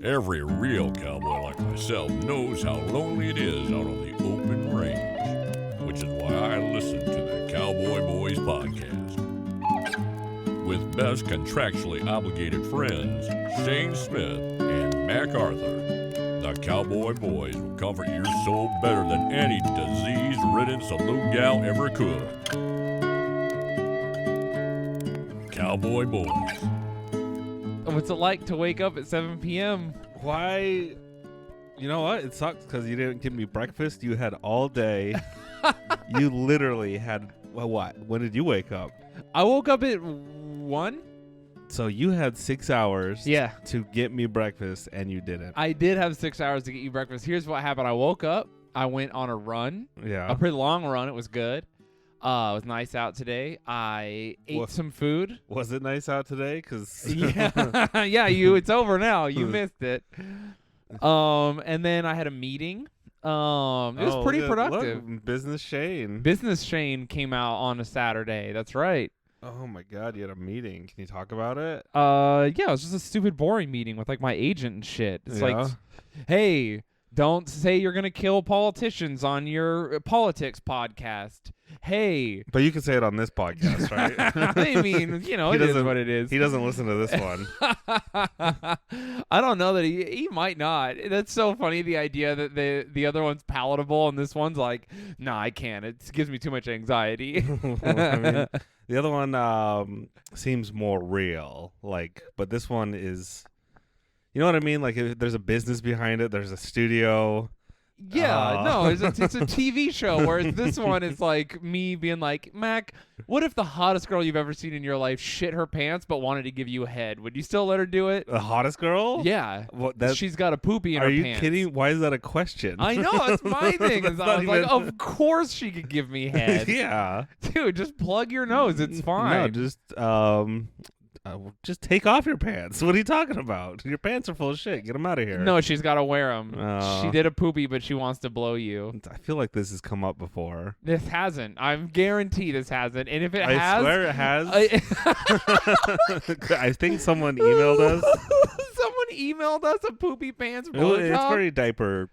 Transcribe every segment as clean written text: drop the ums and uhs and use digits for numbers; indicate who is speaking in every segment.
Speaker 1: Every real cowboy like myself knows how lonely it is out on the open range, which is why I listen to the Cowboy Boys podcast. With best contractually obligated friends, Shayne Smith and Mac Arthur, the Cowboy Boys will comfort your soul better than any disease-ridden saloon gal ever could. Cowboy Boys.
Speaker 2: What's it like to wake up at 7 p.m.?
Speaker 3: Why? You know what? It sucks because you didn't give me breakfast. You had all day. You literally had, well, what? When did you wake up?
Speaker 2: I woke up at 1.
Speaker 3: So you had 6 hours
Speaker 2: Yeah.
Speaker 3: to get me breakfast, and you didn't.
Speaker 2: I did have 6 hours to get you breakfast. Here's what happened. I woke up. I went on a run.
Speaker 3: Yeah.
Speaker 2: A pretty long run. It was good. It was nice out today. I ate some food.
Speaker 3: Was it nice out today? Because
Speaker 2: Yeah. Yeah, it's over now. You missed it. And then I had a meeting. It was pretty productive.
Speaker 3: Look, Business Shayne.
Speaker 2: Business Shayne came out on a Saturday. That's right.
Speaker 3: Oh my God, you had a meeting. Can you talk about it?
Speaker 2: Yeah, it was just a stupid, boring meeting with like my agent and shit. It's like, hey, don't say you're gonna kill politicians on your politics podcast. Hey,
Speaker 3: but you can say it on this podcast, right?
Speaker 2: I mean, it is what it is.
Speaker 3: He doesn't listen to this one.
Speaker 2: I don't know that he might not. That's so funny, the idea that the other one's palatable and this one's like, nah, I can't. It gives me too much anxiety.
Speaker 3: I mean, the other one seems more real, but this one is, you know what I mean? Like, if there's a business behind it. There's a studio.
Speaker 2: Yeah, no, it's a TV show, whereas this one is like me being like, Mac, what if the hottest girl you've ever seen in your life shit her pants but wanted to give you a head? Would you still let her do it?
Speaker 3: The hottest girl?
Speaker 2: Yeah.
Speaker 3: What,
Speaker 2: she's got a poopy in her pants.
Speaker 3: Are you kidding? Why is that a question?
Speaker 2: I know, that's my thing. I was like, of course she could give me head.
Speaker 3: Yeah.
Speaker 2: Dude, just plug your nose. It's fine.
Speaker 3: No, just take off your pants. What are you talking about? Your pants are full of shit. Get them out of here.
Speaker 2: No, she's got to wear them. She did a poopy, but she wants to blow you.
Speaker 3: I feel like this has come up before.
Speaker 2: This hasn't. I'm guaranteed this hasn't. And if it has...
Speaker 3: I swear it has. I think someone emailed us.
Speaker 2: Someone emailed us a poopy pants
Speaker 3: It's
Speaker 2: blowjob?
Speaker 3: very diaper.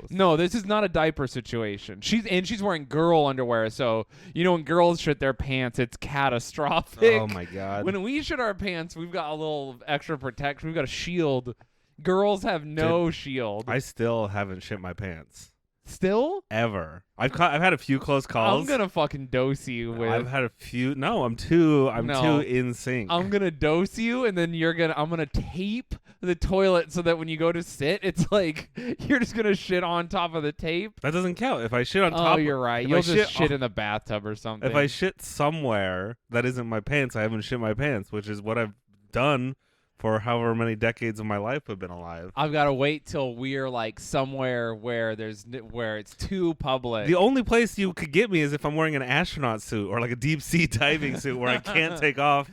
Speaker 2: No, this is not a diaper situation. She's wearing girl underwear, so when girls shit their pants, it's catastrophic.
Speaker 3: Oh my God.
Speaker 2: When we shit our pants, we've got a little extra protection. We've got a shield. Girls have no shield.
Speaker 3: I still haven't shit my pants.
Speaker 2: Still?
Speaker 3: Ever. I've had a few close calls.
Speaker 2: I'm gonna fucking dose you with.
Speaker 3: I've had a few. No, I'm too in sync.
Speaker 2: I'm gonna dose you, and then I'm gonna tape the toilet so that when you go to sit, it's like you're just gonna shit on top of the tape.
Speaker 3: That doesn't count. If I shit on top.
Speaker 2: Oh, you're right. You'll just shit in the bathtub or something.
Speaker 3: If I shit somewhere that isn't my pants, I haven't shit my pants, which is what I've done for however many decades of my life have been alive.
Speaker 2: I've got to wait till we're like somewhere where it's too public.
Speaker 3: The only place you could get me is if I'm wearing an astronaut suit or like a deep sea diving suit where I can't take off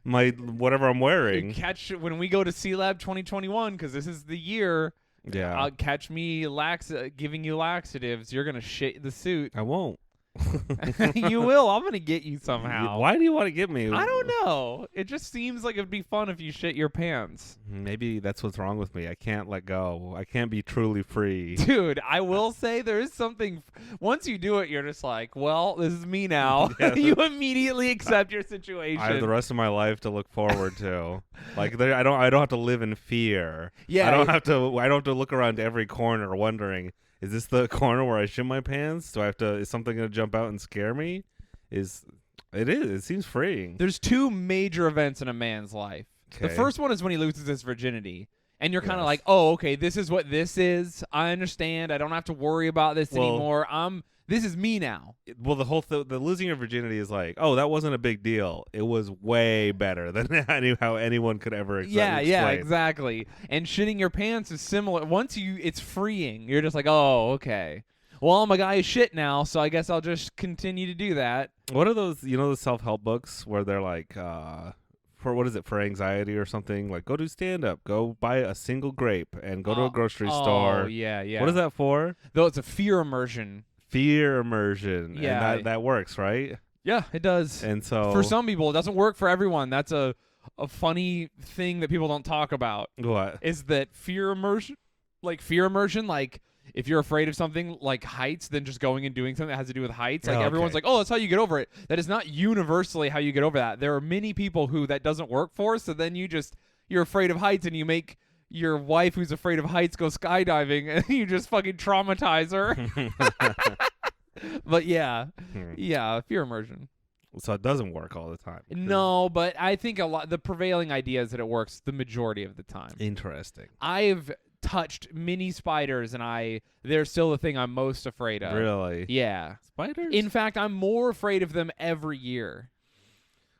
Speaker 3: my whatever I'm wearing.
Speaker 2: Catch when we go to Sea Lab 2021, because this is the year.
Speaker 3: Yeah.
Speaker 2: I'll catch me giving you laxatives. You're gonna shit the suit.
Speaker 3: I won't.
Speaker 2: You will. I'm gonna get you somehow.
Speaker 3: Why do you want to get me?
Speaker 2: I don't know. It just seems like it'd be fun if you shit your pants.
Speaker 3: Maybe that's what's wrong with me. I can't let go. I can't be truly free.
Speaker 2: Dude, I will say there is something. Once you do it, you're just like, well, this is me now.
Speaker 3: Yeah.
Speaker 2: You immediately accept your situation.
Speaker 3: I have the rest of my life to look forward to. Like I don't have to live in fear.
Speaker 2: Yeah.
Speaker 3: I don't have to look around every corner wondering, is this the corner where I shit my pants? Is something going to jump out and scare me? It seems freeing.
Speaker 2: There's two major events in a man's life.
Speaker 3: Okay.
Speaker 2: The first one is when he loses his virginity. And you're kind of like, oh, okay, this is what this is. I understand. I don't have to worry about this anymore. This is me now.
Speaker 3: Well, the losing your virginity is like, oh, that wasn't a big deal. It was way better than how anyone could ever explain.
Speaker 2: Yeah, exactly. And shitting your pants is similar. It's freeing. You're just like, oh, okay. Well, I'm a guy who's shit now, so I guess I'll just continue to do that.
Speaker 3: What are those, the self-help books where they're like, for anxiety or something, like go do stand-up, go buy a single grape and go to a grocery store.
Speaker 2: Oh, yeah.
Speaker 3: What is that for?
Speaker 2: Though it's a fear immersion.
Speaker 3: Fear immersion.
Speaker 2: Yeah.
Speaker 3: And that works, right?
Speaker 2: Yeah, it does.
Speaker 3: And so
Speaker 2: for some people, it doesn't work for everyone. That's a a funny thing that people don't talk about
Speaker 3: What?
Speaker 2: is that fear immersion, like if you're afraid of something like heights, then just going and doing something that has to do with heights. Like everyone's like, oh, that's how you get over it. That is not universally how you get over that. There are many people who that doesn't work for. So then you're afraid of heights and you make your wife who's afraid of heights go skydiving and you just fucking traumatize her. But yeah, fear immersion.
Speaker 3: So it doesn't work all the time.
Speaker 2: No, but I think the prevailing idea is that it works the majority of the time.
Speaker 3: Interesting.
Speaker 2: I've touched many spiders and they're still the thing I'm most afraid of.
Speaker 3: Really?
Speaker 2: Yeah.
Speaker 3: Spiders?
Speaker 2: In fact, I'm more afraid of them every year.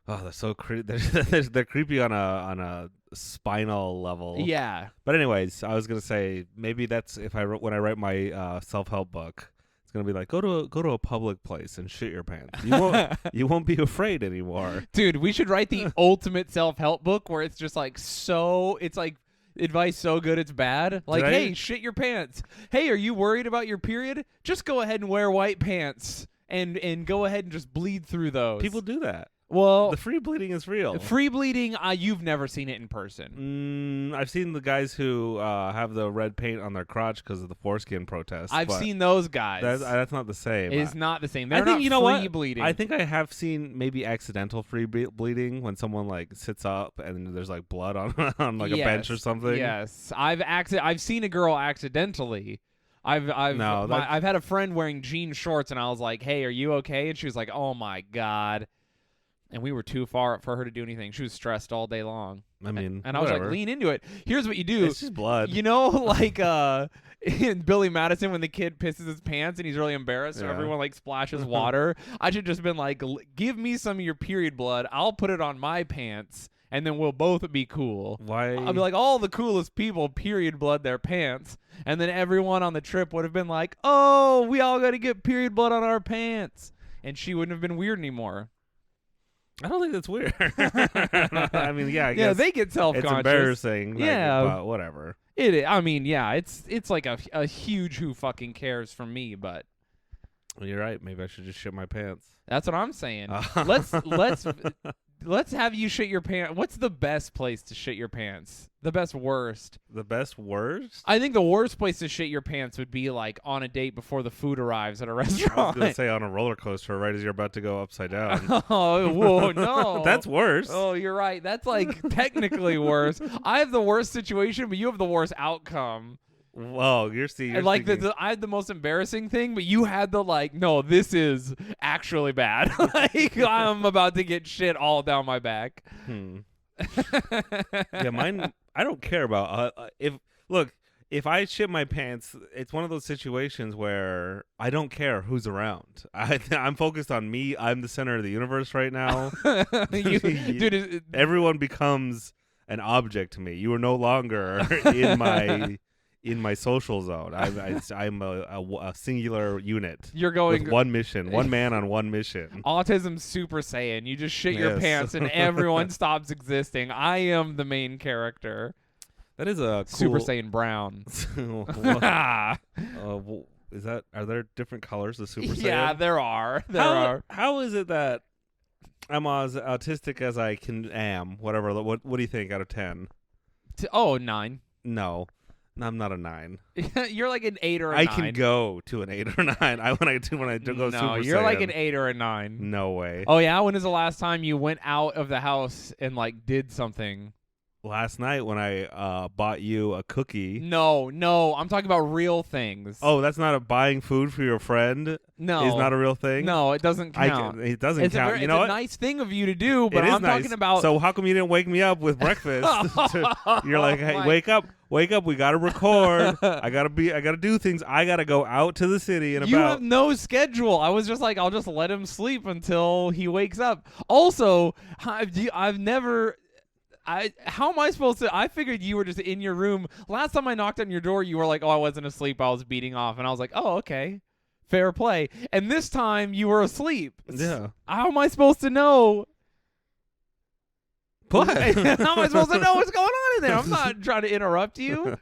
Speaker 3: Oh, they're so creepy. They're creepy on a spinal level.
Speaker 2: Yeah.
Speaker 3: But anyways, I was gonna say maybe that's when I write my self-help book, it's gonna be like go to a public place and shit your pants. You won't be afraid anymore.
Speaker 2: Dude, we should write the ultimate self-help book where it's just like it's like advice so good it's bad. Like, hey, shit your pants. Hey, are you worried about your period? Just go ahead and wear white pants and go ahead and just bleed through those.
Speaker 3: People do that.
Speaker 2: Well,
Speaker 3: the free bleeding is real.
Speaker 2: Free bleeding, you've never seen it in person.
Speaker 3: I've seen the guys who have the red paint on their crotch because of the foreskin protest.
Speaker 2: I've seen those guys.
Speaker 3: That's not the same.
Speaker 2: It's not the same. They're
Speaker 3: I think
Speaker 2: not
Speaker 3: you know
Speaker 2: free
Speaker 3: what?
Speaker 2: bleeding.
Speaker 3: I think I have seen maybe accidental free bleeding when someone like sits up and there's like blood on like a bench or something.
Speaker 2: Yes, I've seen a girl accidentally. I've had a friend wearing jean shorts and I was like, "Hey, are you okay?" And she was like, "Oh my god." And we were too far for her to do anything. She was stressed all day long.
Speaker 3: I mean,
Speaker 2: and I was like, lean into it. Here's what you do.
Speaker 3: It's just blood.
Speaker 2: You know, like in Billy Madison when the kid pisses his pants and he's really embarrassed, so everyone like splashes water. I should just been like, give me some of your period blood. I'll put it on my pants, and then we'll both be cool.
Speaker 3: Why?
Speaker 2: I'll be like, all the coolest people period blood their pants, and then everyone on the trip would have been like, oh, we all got to get period blood on our pants, and she wouldn't have been weird anymore.
Speaker 3: I don't think that's weird. I mean, yeah, I guess
Speaker 2: they get self-conscious.
Speaker 3: It's embarrassing.
Speaker 2: Yeah,
Speaker 3: but whatever.
Speaker 2: I mean, yeah, it's like a huge who fucking cares for me, but
Speaker 3: well, you're right. Maybe I should just shit my pants.
Speaker 2: That's what I'm saying. Let's have you shit your pants. What's the best place to shit your pants? The best worst?
Speaker 3: The best worst?
Speaker 2: I think the worst place to shit your pants would be like on a date before the food arrives at a restaurant.
Speaker 3: I was going to say on a roller coaster right as you're about to go upside down.
Speaker 2: Oh, whoa, no.
Speaker 3: That's worse.
Speaker 2: Oh, you're right. That's like technically worse. I have the worst situation, but you have the worst outcome.
Speaker 3: Whoa, you're
Speaker 2: like I had the most embarrassing thing, but you had the like, no, this is actually bad. Like I'm about to get shit all down my back.
Speaker 3: Yeah, mine. I don't care about if I shit my pants, it's one of those situations where I don't care who's around. I'm focused on me. I'm the center of the universe right now.
Speaker 2: Dude,
Speaker 3: everyone becomes an object to me. You are no longer in my social zone. I'm a singular unit.
Speaker 2: You're going
Speaker 3: with one mission, one man on one mission.
Speaker 2: Autism Super Saiyan. You just shit your pants and everyone stops existing. I am the main character.
Speaker 3: That is a cool...
Speaker 2: Super Saiyan Brown.
Speaker 3: Is that? Are there different colors of Super Saiyan?
Speaker 2: Yeah, there are. There are.
Speaker 3: How is it that I'm as autistic as I am? Whatever. What do you think out of 10?
Speaker 2: 9.
Speaker 3: No. I'm not a 9.
Speaker 2: You're like an 8 or a 9.
Speaker 3: I can go to an 8 or 9. When I go Super Saiyan.
Speaker 2: No, you're like an 8 or a 9.
Speaker 3: No way.
Speaker 2: Oh yeah, when is the last time you went out of the house and like did something?
Speaker 3: Last night when I bought you a cookie.
Speaker 2: No, I'm talking about real things.
Speaker 3: Oh, that's not buying food for your friend?
Speaker 2: No.
Speaker 3: Is not a real thing?
Speaker 2: No, it doesn't count.
Speaker 3: It doesn't count.
Speaker 2: It's a nice thing of you to do, but I'm talking about...
Speaker 3: So how come you didn't wake me up with breakfast? You're like, hey, wake up, we got to record. I got to do things. I got to go out to the city and
Speaker 2: You have no schedule. I was just like, I'll just let him sleep until he wakes up. Also, I've never... how am I supposed to? I figured you were just in your room. Last time I knocked on your door, you were like, oh, I wasn't asleep. I was beating off. And I was like, oh, okay. Fair play. And this time you were asleep.
Speaker 3: Yeah.
Speaker 2: How am I supposed to know?
Speaker 3: What?
Speaker 2: How am I supposed to know what's going on in there? I'm not trying to interrupt you.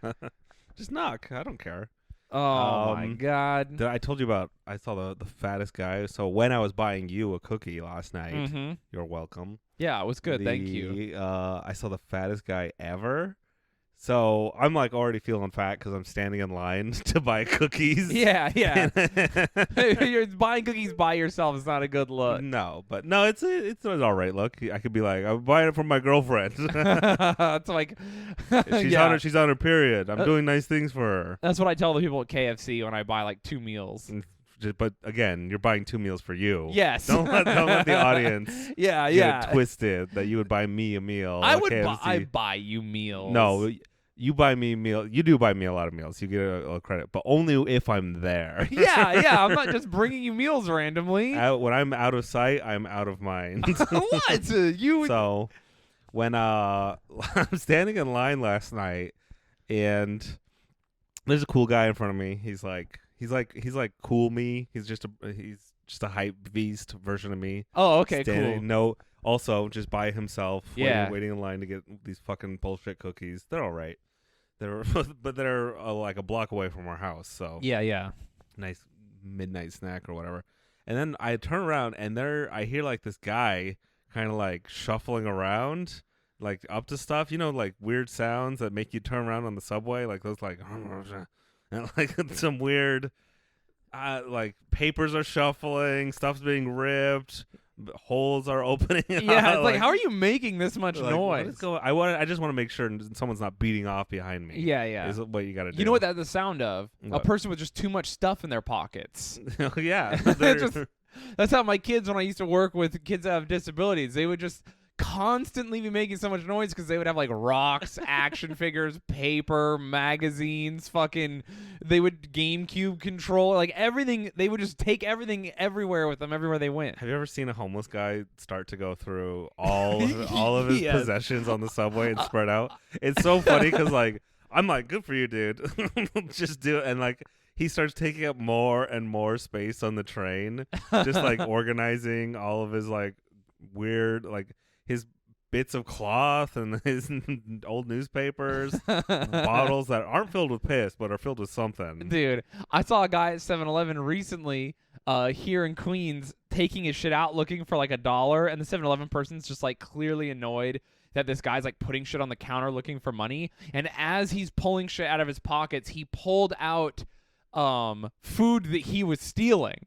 Speaker 3: Just knock. I don't care.
Speaker 2: Oh, my God.
Speaker 3: I told you about, I saw the fattest guy. So when I was buying you a cookie last night, you're welcome.
Speaker 2: Yeah, it was good. Thank you.
Speaker 3: I saw the fattest guy ever. So I'm like already feeling fat because I'm standing in line to buy cookies.
Speaker 2: Yeah. You're buying cookies by yourself is not a good look.
Speaker 3: No, but no, it's an all right look. I could be like, I'm buying it from my girlfriend.
Speaker 2: It's like
Speaker 3: she's on her period. I'm doing nice things for her.
Speaker 2: That's what I tell the people at KFC when I buy like 2 meals.
Speaker 3: But again, you're buying 2 meals for you.
Speaker 2: Yes.
Speaker 3: Don't let the audience
Speaker 2: get
Speaker 3: it twisted that you would buy me a meal.
Speaker 2: I buy you meals.
Speaker 3: No, you buy me meal. You do buy me a lot of meals. You get a credit, but only if I'm there.
Speaker 2: Yeah. I'm not just bringing you meals randomly.
Speaker 3: When I'm out of sight, I'm out of mind.
Speaker 2: What?
Speaker 3: So when I'm standing in line last night, and there's a cool guy in front of me. He's like cool me. He's just a hype beast version of me.
Speaker 2: Oh, okay, cool.
Speaker 3: No, also just by himself.
Speaker 2: Yeah.
Speaker 3: Waiting in line to get these fucking bullshit cookies. They're all right. But they're like a block away from our house. So
Speaker 2: yeah.
Speaker 3: Nice midnight snack or whatever. And then I turn around and I hear like this guy kind of like shuffling around, like up to stuff. You know, like weird sounds that make you turn around on the subway, like those like. And like some weird, like papers are shuffling, stuff's being ripped, holes are opening.
Speaker 2: Yeah, it's like how are you making this much noise?
Speaker 3: What is going? I just want to make sure someone's not beating off behind me.
Speaker 2: Yeah.
Speaker 3: Is what you got to do.
Speaker 2: You know what that's the sound of?
Speaker 3: What?
Speaker 2: A person with just too much stuff in their pockets.
Speaker 3: Yeah,
Speaker 2: that's how my kids, when I used to work with kids that have disabilities, they would just constantly be making so much noise because they would have like rocks, action figures, paper, magazines, they would GameCube controller, like everything. They would just take everything everywhere with them everywhere they went.
Speaker 3: Have you ever seen a homeless guy start to go through all of his possessions on the subway and spread out? It's so funny because like I'm like, good for you, dude. Just do it. And like he starts taking up more and more space on the train, just like organizing all of his like weird like his bits of cloth and his old newspapers, bottles that aren't filled with piss but are filled with something.
Speaker 2: Dude, I saw a guy at 7-Eleven recently here in Queens taking his shit out looking for like $1, and the 7-Eleven person's just like clearly annoyed that this guy's like putting shit on the counter looking for money. And as he's pulling shit out of his pockets, he pulled out food that he was stealing.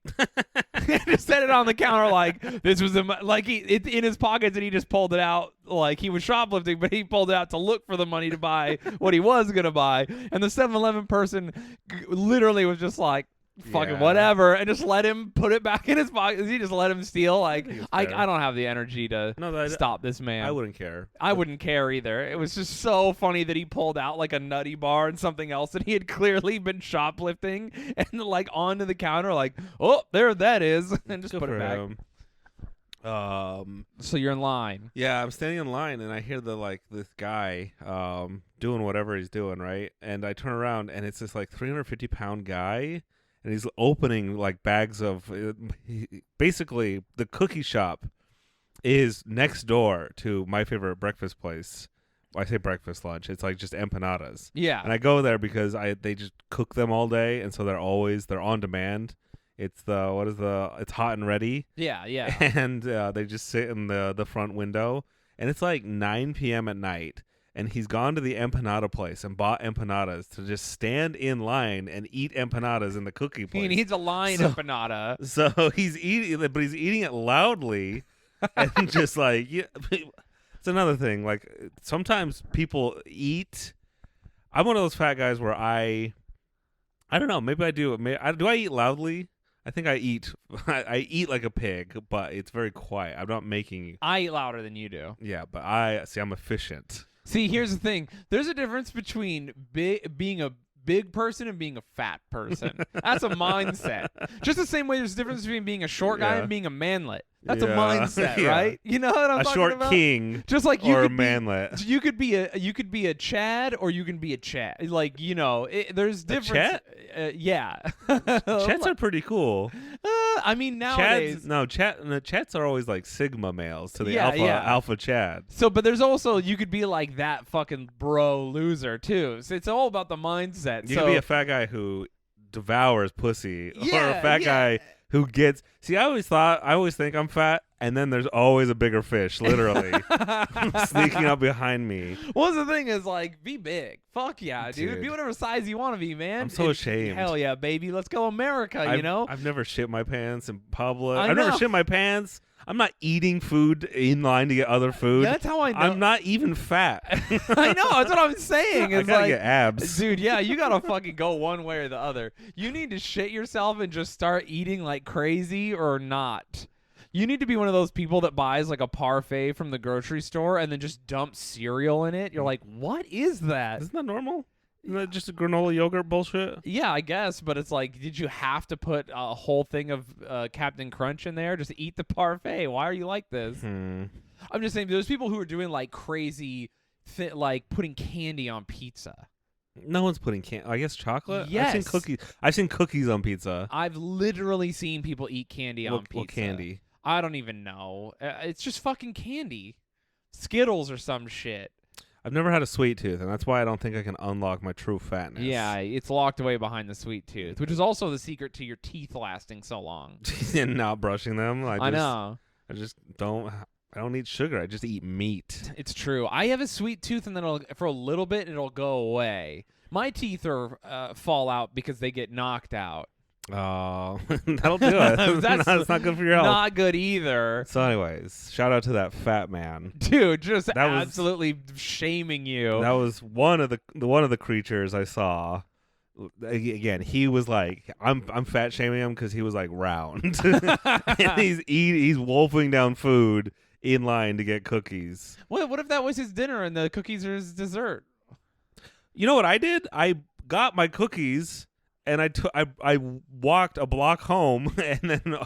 Speaker 2: Just set it on the counter like this was it's in his pockets, and he just pulled it out like he was shoplifting, but he pulled it out to look for the money to buy what he was gonna buy. And the 7-Eleven person literally was just like, fucking whatever, and just let him put it back in his pocket. He just let him steal. Like I don't have the energy to stop this man.
Speaker 3: I wouldn't care.
Speaker 2: I wouldn't care either. It was just so funny that he pulled out like a nutty bar and something else that he had clearly been shoplifting, and like onto the counter like, oh, there that is, and just put it back. So you're in line.
Speaker 3: Yeah, I'm standing in line, and I hear this guy doing whatever he's doing, right? And I turn around, and it's this like 350-pound guy. And he's opening like bags of basically the cookie shop is next door to my favorite breakfast place. Well, I say breakfast, lunch. It's like just empanadas.
Speaker 2: Yeah.
Speaker 3: And I go there because they just cook them all day, and so they're on demand. It's it's hot and ready.
Speaker 2: Yeah.
Speaker 3: And they just sit in the front window, and it's like 9 p.m. at night. And he's gone to the empanada place and bought empanadas to just stand in line and eat empanadas in the cookie place.
Speaker 2: He needs a line empanada.
Speaker 3: So he's eating it loudly, and just like it's another thing. Like sometimes people eat. I'm one of those fat guys where I don't know. Maybe I do. Do I eat loudly? I think I eat. I eat like a pig, but it's very quiet. I'm not making.
Speaker 2: I eat louder than you do.
Speaker 3: Yeah, but I'm efficient.
Speaker 2: See, here's the thing. There's a difference between being a big person and being a fat person. That's a mindset. Just the same way there's a difference between being a short guy and being a manlet. That's a mindset, right? You know what I'm talking about?
Speaker 3: A short king,
Speaker 2: just like
Speaker 3: or a manlet.
Speaker 2: You could be a Chad, or you can be a Chad. Like there's difference. Yeah.
Speaker 3: Chads are pretty cool.
Speaker 2: I mean nowadays.
Speaker 3: Chads are always like Sigma males to the alpha Chad.
Speaker 2: So, but there's also you could be like that fucking bro loser too. So it's all about the mindset.
Speaker 3: You could be a fat guy who devours pussy, or a fat guy who gets. See, I always think I'm fat, and then there's always a bigger fish, literally, sneaking up behind me.
Speaker 2: Well, the thing is, like, be big. Fuck yeah, dude. Be whatever size you want to be, man.
Speaker 3: I'm so ashamed.
Speaker 2: Hell yeah, baby. Let's go America, you know?
Speaker 3: I've never shit my pants in public.
Speaker 2: I
Speaker 3: I've never
Speaker 2: know.
Speaker 3: shit my pants. I'm not eating food in line to get other food.
Speaker 2: Yeah, that's how I know.
Speaker 3: I'm not even fat.
Speaker 2: I know. That's what I'm saying. It's
Speaker 3: I gotta
Speaker 2: like,
Speaker 3: get abs.
Speaker 2: dude, yeah, you gotta fucking go one way or the other. You need to shit yourself and just start eating like crazy or not. You need to be one of those people that buys like a parfait from the grocery store and then just dumps cereal in it. You're like, what is that?
Speaker 3: Isn't that normal? Isn't that just a granola yogurt bullshit?
Speaker 2: Yeah, I guess, but it's like, did you have to put a whole thing of Captain Crunch in there? Just eat the parfait. Why are you like this? I'm just saying, there's people who are doing like crazy, like putting candy on pizza.
Speaker 3: No one's putting I guess chocolate?
Speaker 2: Yes.
Speaker 3: I've seen cookies on pizza.
Speaker 2: I've literally seen people eat candy on pizza.
Speaker 3: What candy?
Speaker 2: I don't even know. It's just fucking candy. Skittles or some shit.
Speaker 3: I've never had a sweet tooth, and that's why I don't think I can unlock my true fatness.
Speaker 2: Yeah, it's locked away behind the sweet tooth, which is also the secret to your teeth lasting so long.
Speaker 3: And not brushing them.
Speaker 2: I know.
Speaker 3: I don't eat sugar. I just eat meat.
Speaker 2: It's true. I have a sweet tooth, and then for a little bit, it'll go away. My teeth are fall out because they get knocked out.
Speaker 3: Oh, that'll do it. That's not good for your health.
Speaker 2: Not good either.
Speaker 3: So anyways, shout out to that fat man.
Speaker 2: Dude, just absolutely shaming you.
Speaker 3: That was one of the creatures I saw. Again, he was like, I'm fat shaming him because he was like round. And he's wolfing down food in line to get cookies.
Speaker 2: What if that was his dinner and the cookies are his dessert?
Speaker 3: You know what I did? I got my cookies and I walked a block home and then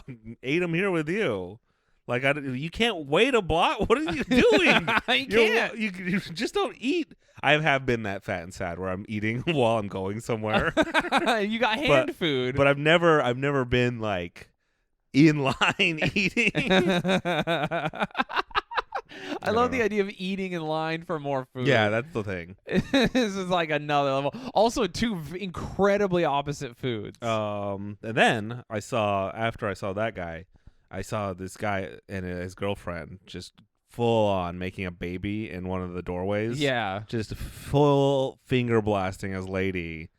Speaker 3: ate them here with you. Like you can't wait a block. What are you doing?
Speaker 2: I can't.
Speaker 3: You just don't eat. I have been that fat and sad where I'm eating while I'm going somewhere.
Speaker 2: You got hand food.
Speaker 3: But I've never been like in line eating.
Speaker 2: I love the idea of eating in line for more food.
Speaker 3: Yeah, that's the thing.
Speaker 2: This is like another level. Also, two incredibly opposite foods.
Speaker 3: And then after I saw that guy, I saw this guy and his girlfriend just full on making a baby in one of the doorways.
Speaker 2: Yeah.
Speaker 3: Just full finger blasting his lady.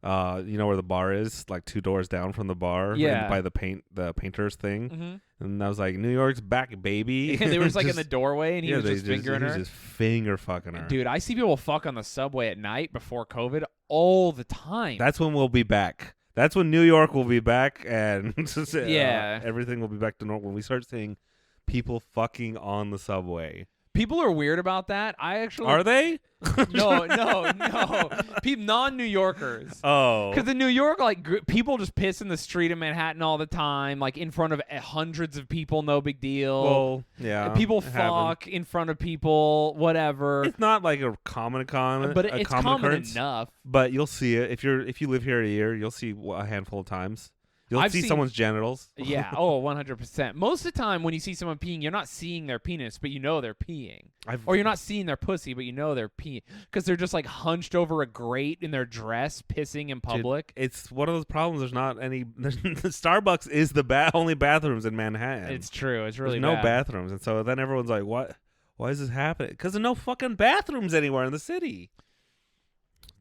Speaker 3: You know where the bar is? Like 2 doors down from the bar.
Speaker 2: Yeah.
Speaker 3: By the painters thing.
Speaker 2: Mm-hmm.
Speaker 3: And I was like, New York's back, baby.
Speaker 2: And they were just like in the doorway and he was just fingering her.
Speaker 3: He was just finger fucking her.
Speaker 2: Dude, I see people fuck on the subway at night before COVID all the time.
Speaker 3: That's when we'll be back. That's when New York will be back and everything will be back to normal. When we start seeing people fucking on the subway.
Speaker 2: People are weird about that.
Speaker 3: Are they?
Speaker 2: No. Non-New Yorkers.
Speaker 3: Oh.
Speaker 2: Because in New York, like, people just piss in the street of Manhattan all the time, like, in front of hundreds of people, no big deal.
Speaker 3: Well, yeah.
Speaker 2: People fuck in front of people, whatever.
Speaker 3: It's not like a common
Speaker 2: but it's common
Speaker 3: occurrence,
Speaker 2: enough.
Speaker 3: But you'll see it. If you live here a year, you'll see a handful of times. You'll see someone's genitals.
Speaker 2: Yeah. Oh, 100%. Most of the time when you see someone peeing, you're not seeing their penis, but you know they're peeing. Or you're not seeing their pussy, but you know they're peeing. Because they're just like hunched over a grate in their dress, pissing in public.
Speaker 3: Dude, it's one of those problems. There's not any. Starbucks is the only bathrooms in Manhattan.
Speaker 2: It's true. It's really
Speaker 3: There's
Speaker 2: bad.
Speaker 3: no bathrooms. And so then everyone's like, what? Why is this happening? Because there's no fucking bathrooms anywhere in the city.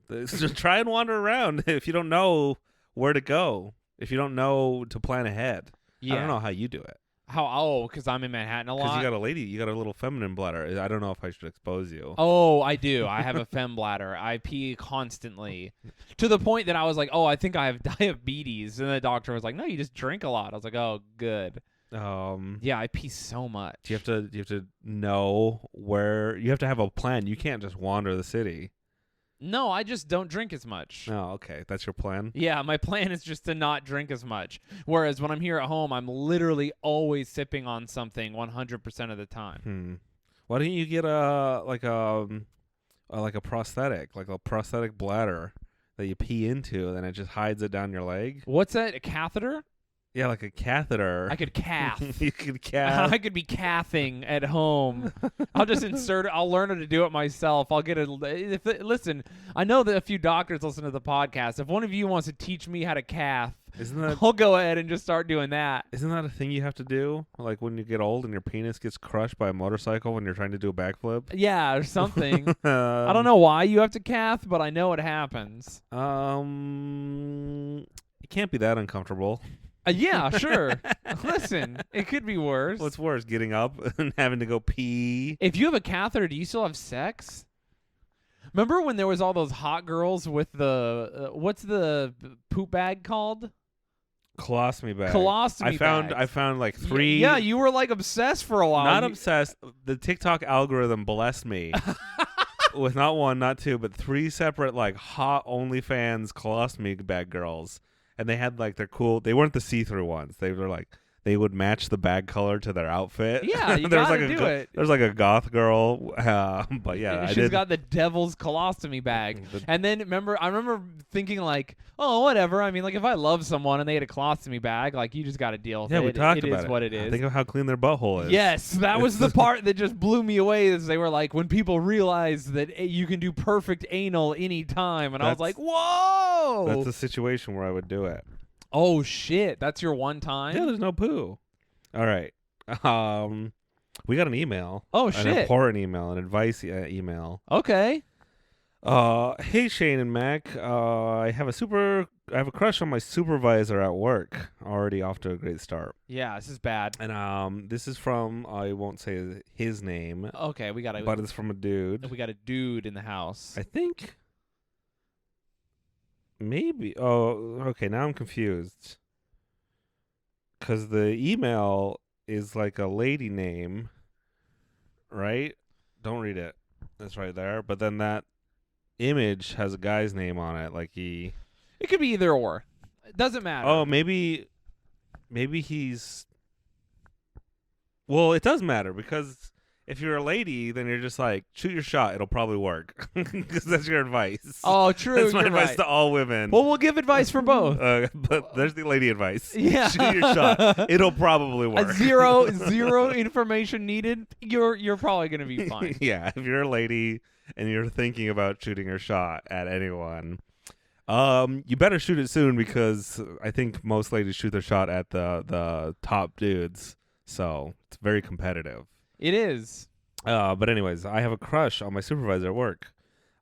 Speaker 3: Just try and wander around if you don't know where to go. If you don't know to plan ahead.
Speaker 2: Yeah.
Speaker 3: I don't know how you do it.
Speaker 2: Because I'm in Manhattan a lot.
Speaker 3: Because you got a little feminine bladder. I don't know if I should expose you.
Speaker 2: Oh, I do. I have a fem bladder. I pee constantly. To the point that I was like, I think I have diabetes. And the doctor was like, no, you just drink a lot. I was like, oh, good. Yeah, I pee so much.
Speaker 3: Do you have to know where you have to have a plan. You can't just wander the city.
Speaker 2: No, I just don't drink as much.
Speaker 3: Oh, okay. That's your plan?
Speaker 2: Yeah, my plan is just to not drink as much. Whereas when I'm here at home, I'm literally always sipping on something 100% of the time.
Speaker 3: Why don't you get a prosthetic, like a prosthetic bladder that you pee into, and then it just hides it down your leg?
Speaker 2: What's that? A catheter?
Speaker 3: Yeah, like a catheter.
Speaker 2: I could calf.
Speaker 3: You could calf.
Speaker 2: I could be calving at home. I'll just insert it. I'll learn how to do it myself. I'll get listen, I know that a few doctors listen to the podcast. If one of you wants to teach me how to calf,
Speaker 3: Isn't that
Speaker 2: I'll go ahead and just start doing that.
Speaker 3: Isn't that a thing you have to do? Like when you get old and your penis gets crushed by a motorcycle when you're trying to do a backflip?
Speaker 2: Yeah, or something. I don't know why you have to cath, but I know it happens.
Speaker 3: It can't be that uncomfortable.
Speaker 2: Yeah, sure. Listen, it could be worse.
Speaker 3: What's worse, getting up and having to go pee?
Speaker 2: If you have a catheter, do you still have sex? Remember when there was all those hot girls with the what's the poop bag called?
Speaker 3: Colostomy bag.
Speaker 2: Colostomy
Speaker 3: I
Speaker 2: bags.
Speaker 3: found like 3.
Speaker 2: Yeah, you were like obsessed for a while.
Speaker 3: Not obsessed. The TikTok algorithm blessed me with not 1, not 2, but 3 separate like hot OnlyFans colostomy bag girls. And they had like their cool. They weren't the see-through ones. They were like they would match the bag color to their outfit.
Speaker 2: Yeah, you
Speaker 3: there was
Speaker 2: gotta
Speaker 3: like
Speaker 2: do it.
Speaker 3: There's like a goth girl, but yeah, I
Speaker 2: she's
Speaker 3: did.
Speaker 2: got the devil's colostomy bag. And then I remember thinking like, oh, whatever. I mean, like if I love someone and they had a colostomy bag, like you just got to deal with
Speaker 3: Yeah,
Speaker 2: it.
Speaker 3: we talked about it.
Speaker 2: It is what it is.
Speaker 3: Think of how clean their butthole is.
Speaker 2: Yes, that was the part that just blew me away. Is they were like, when people realize that you can do perfect anal anytime, and I was like, whoa.
Speaker 3: That's a situation where I would do it.
Speaker 2: Oh shit, that's your one time?
Speaker 3: Yeah, there's no poo. All right. We got an email.
Speaker 2: Oh
Speaker 3: An
Speaker 2: shit.
Speaker 3: important email, an advice email.
Speaker 2: Okay.
Speaker 3: Hey Shayne and Mac. I have a crush on my supervisor at work. Already off to a great start.
Speaker 2: Yeah, this is bad.
Speaker 3: And this is from, I won't say his name,
Speaker 2: Okay,
Speaker 3: but it's from a dude.
Speaker 2: we got a dude in the house.
Speaker 3: I think maybe. Oh, okay. Now I'm confused. Because the email is like a lady name, right? Don't read it. It's right there. But then that image has a guy's name on it. Like
Speaker 2: It could be either or. It doesn't matter.
Speaker 3: Oh, maybe he's. Well, it does matter because if you're a lady, then you're just like, shoot your shot. It'll probably work because that's your advice.
Speaker 2: Oh, true.
Speaker 3: That's my
Speaker 2: you're
Speaker 3: advice
Speaker 2: right.
Speaker 3: to all women.
Speaker 2: Well, we'll give advice for both.
Speaker 3: But there's the lady advice.
Speaker 2: Yeah.
Speaker 3: Shoot your shot. It'll probably work.
Speaker 2: Zero information needed. You're probably gonna be fine.
Speaker 3: Yeah, if you're a lady and you're thinking about shooting your shot at anyone, you better shoot it soon because I think most ladies shoot their shot at the top dudes. So it's very competitive.
Speaker 2: It is.
Speaker 3: But anyways, I have a crush on my supervisor at work.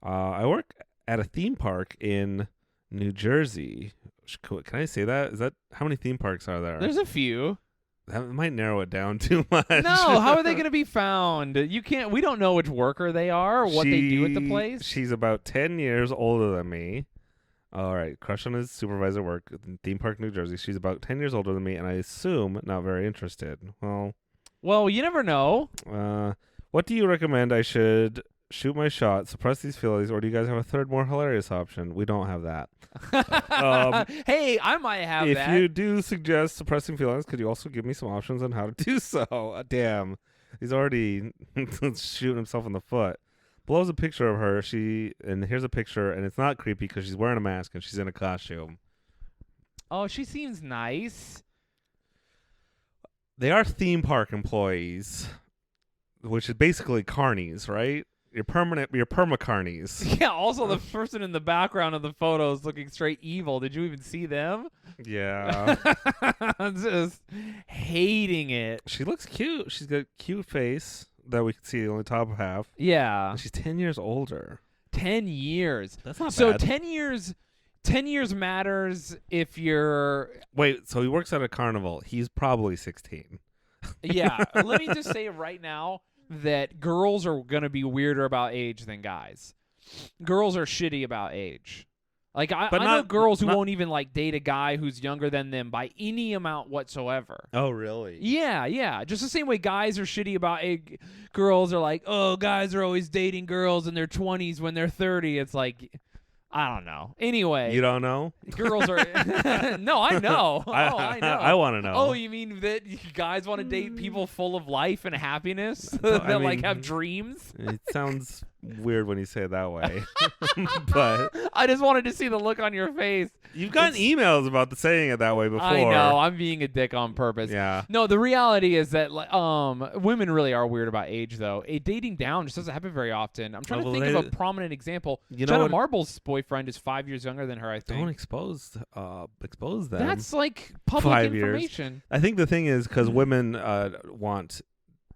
Speaker 3: I work at a theme park in New Jersey. Can I say that? Is that how many theme parks are there?
Speaker 2: There's a few.
Speaker 3: That might narrow it down too much.
Speaker 2: No, how are they going to be found? You can't. We don't know which worker they are or what they do at the place.
Speaker 3: She's about 10 years older than me. All right, crush on his supervisor at work in theme park, New Jersey. She's about 10 years older than me, and I assume not very interested.
Speaker 2: Well, you never know.
Speaker 3: What do you recommend I should shoot my shot, suppress these feelings, or do you guys have a third, more hilarious option? We don't have that.
Speaker 2: Hey, I might have
Speaker 3: if
Speaker 2: that.
Speaker 3: you do suggest suppressing feelings, could you also give me some options on how to do so? Damn, he's already shooting himself in the foot. Blows a picture of her. And here's a picture, and it's not creepy because she's wearing a mask and she's in a costume.
Speaker 2: Oh, she seems nice.
Speaker 3: They are theme park employees, which is basically carnies, right? You're perma carnies.
Speaker 2: Yeah, also the person in the background of the photo is looking straight evil. Did you even see them?
Speaker 3: Yeah.
Speaker 2: I'm just hating it.
Speaker 3: She looks cute. She's got a cute face that we can see only top half.
Speaker 2: Yeah.
Speaker 3: And she's 10 years older.
Speaker 2: 10 years.
Speaker 3: That's not
Speaker 2: so
Speaker 3: bad.
Speaker 2: 10 years matters if you're...
Speaker 3: Wait, so he works at a carnival. He's probably 16.
Speaker 2: Yeah. Let me just say right now that girls are going to be weirder about age than guys. Girls are shitty about age. Like, I know girls who won't even, like, date a guy who's younger than them by any amount whatsoever.
Speaker 3: Oh, really?
Speaker 2: Yeah. Just the same way guys are shitty about age. Girls are like, oh, guys are always dating girls in their 20s when they're 30. It's like... I don't know. Anyway.
Speaker 3: You don't know?
Speaker 2: Girls are... No, I know. I know.
Speaker 3: I want to know.
Speaker 2: Oh, you mean that guys want to date people full of life and happiness? That like have dreams?
Speaker 3: It sounds weird when you say it that way. But
Speaker 2: I just wanted to see the look on your face.
Speaker 3: you've gotten emails about saying it that way before.
Speaker 2: I know. I'm being a dick on purpose.
Speaker 3: Yeah.
Speaker 2: No, the reality is that women really are weird about age, though. Dating down just doesn't happen very often. I'm trying to think of a prominent example. Jenna Marbles' boyfriend is 5 years younger than her, I think.
Speaker 3: Don't expose them.
Speaker 2: That's like public
Speaker 3: 5 years.
Speaker 2: information.
Speaker 3: I think the thing is because women want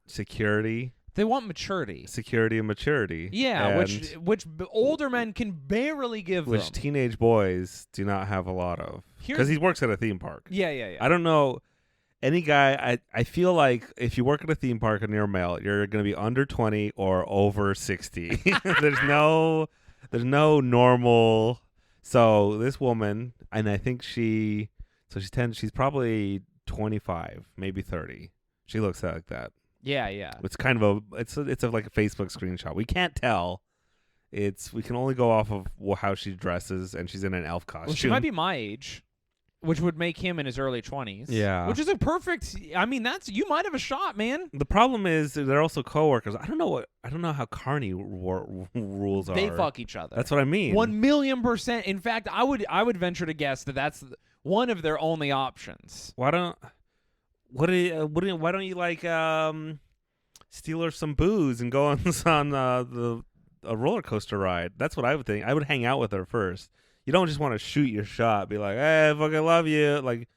Speaker 3: security.
Speaker 2: They want maturity.
Speaker 3: Security and maturity.
Speaker 2: Yeah, which older men can barely give them.
Speaker 3: Which teenage boys do not have a lot of. Because he works at a theme park.
Speaker 2: Yeah.
Speaker 3: I don't know any guy. I feel like if you work at a theme park and you're a male, you're going to be under 20 or over 60. There's no normal. So this woman, and I think she's probably 25, maybe 30. She looks like that.
Speaker 2: Yeah.
Speaker 3: It's kind of it's like a Facebook screenshot. We can't tell. We can only go off of how she dresses, and she's in an elf costume.
Speaker 2: Well, she might be my age, which would make him in his early 20s.
Speaker 3: Yeah,
Speaker 2: which is a perfect. I mean, you might have a shot, man.
Speaker 3: The problem is they're also coworkers. I don't know how carny rules are.
Speaker 2: They fuck each other.
Speaker 3: That's what I mean.
Speaker 2: 1,000,000%. In fact, I would venture to guess that that's one of their only options.
Speaker 3: Why don't you like steal her some booze and go on a roller coaster ride? That's what I would think. I would hang out with her first. You don't just want to shoot your shot, be like, hey, I fucking love you. Like,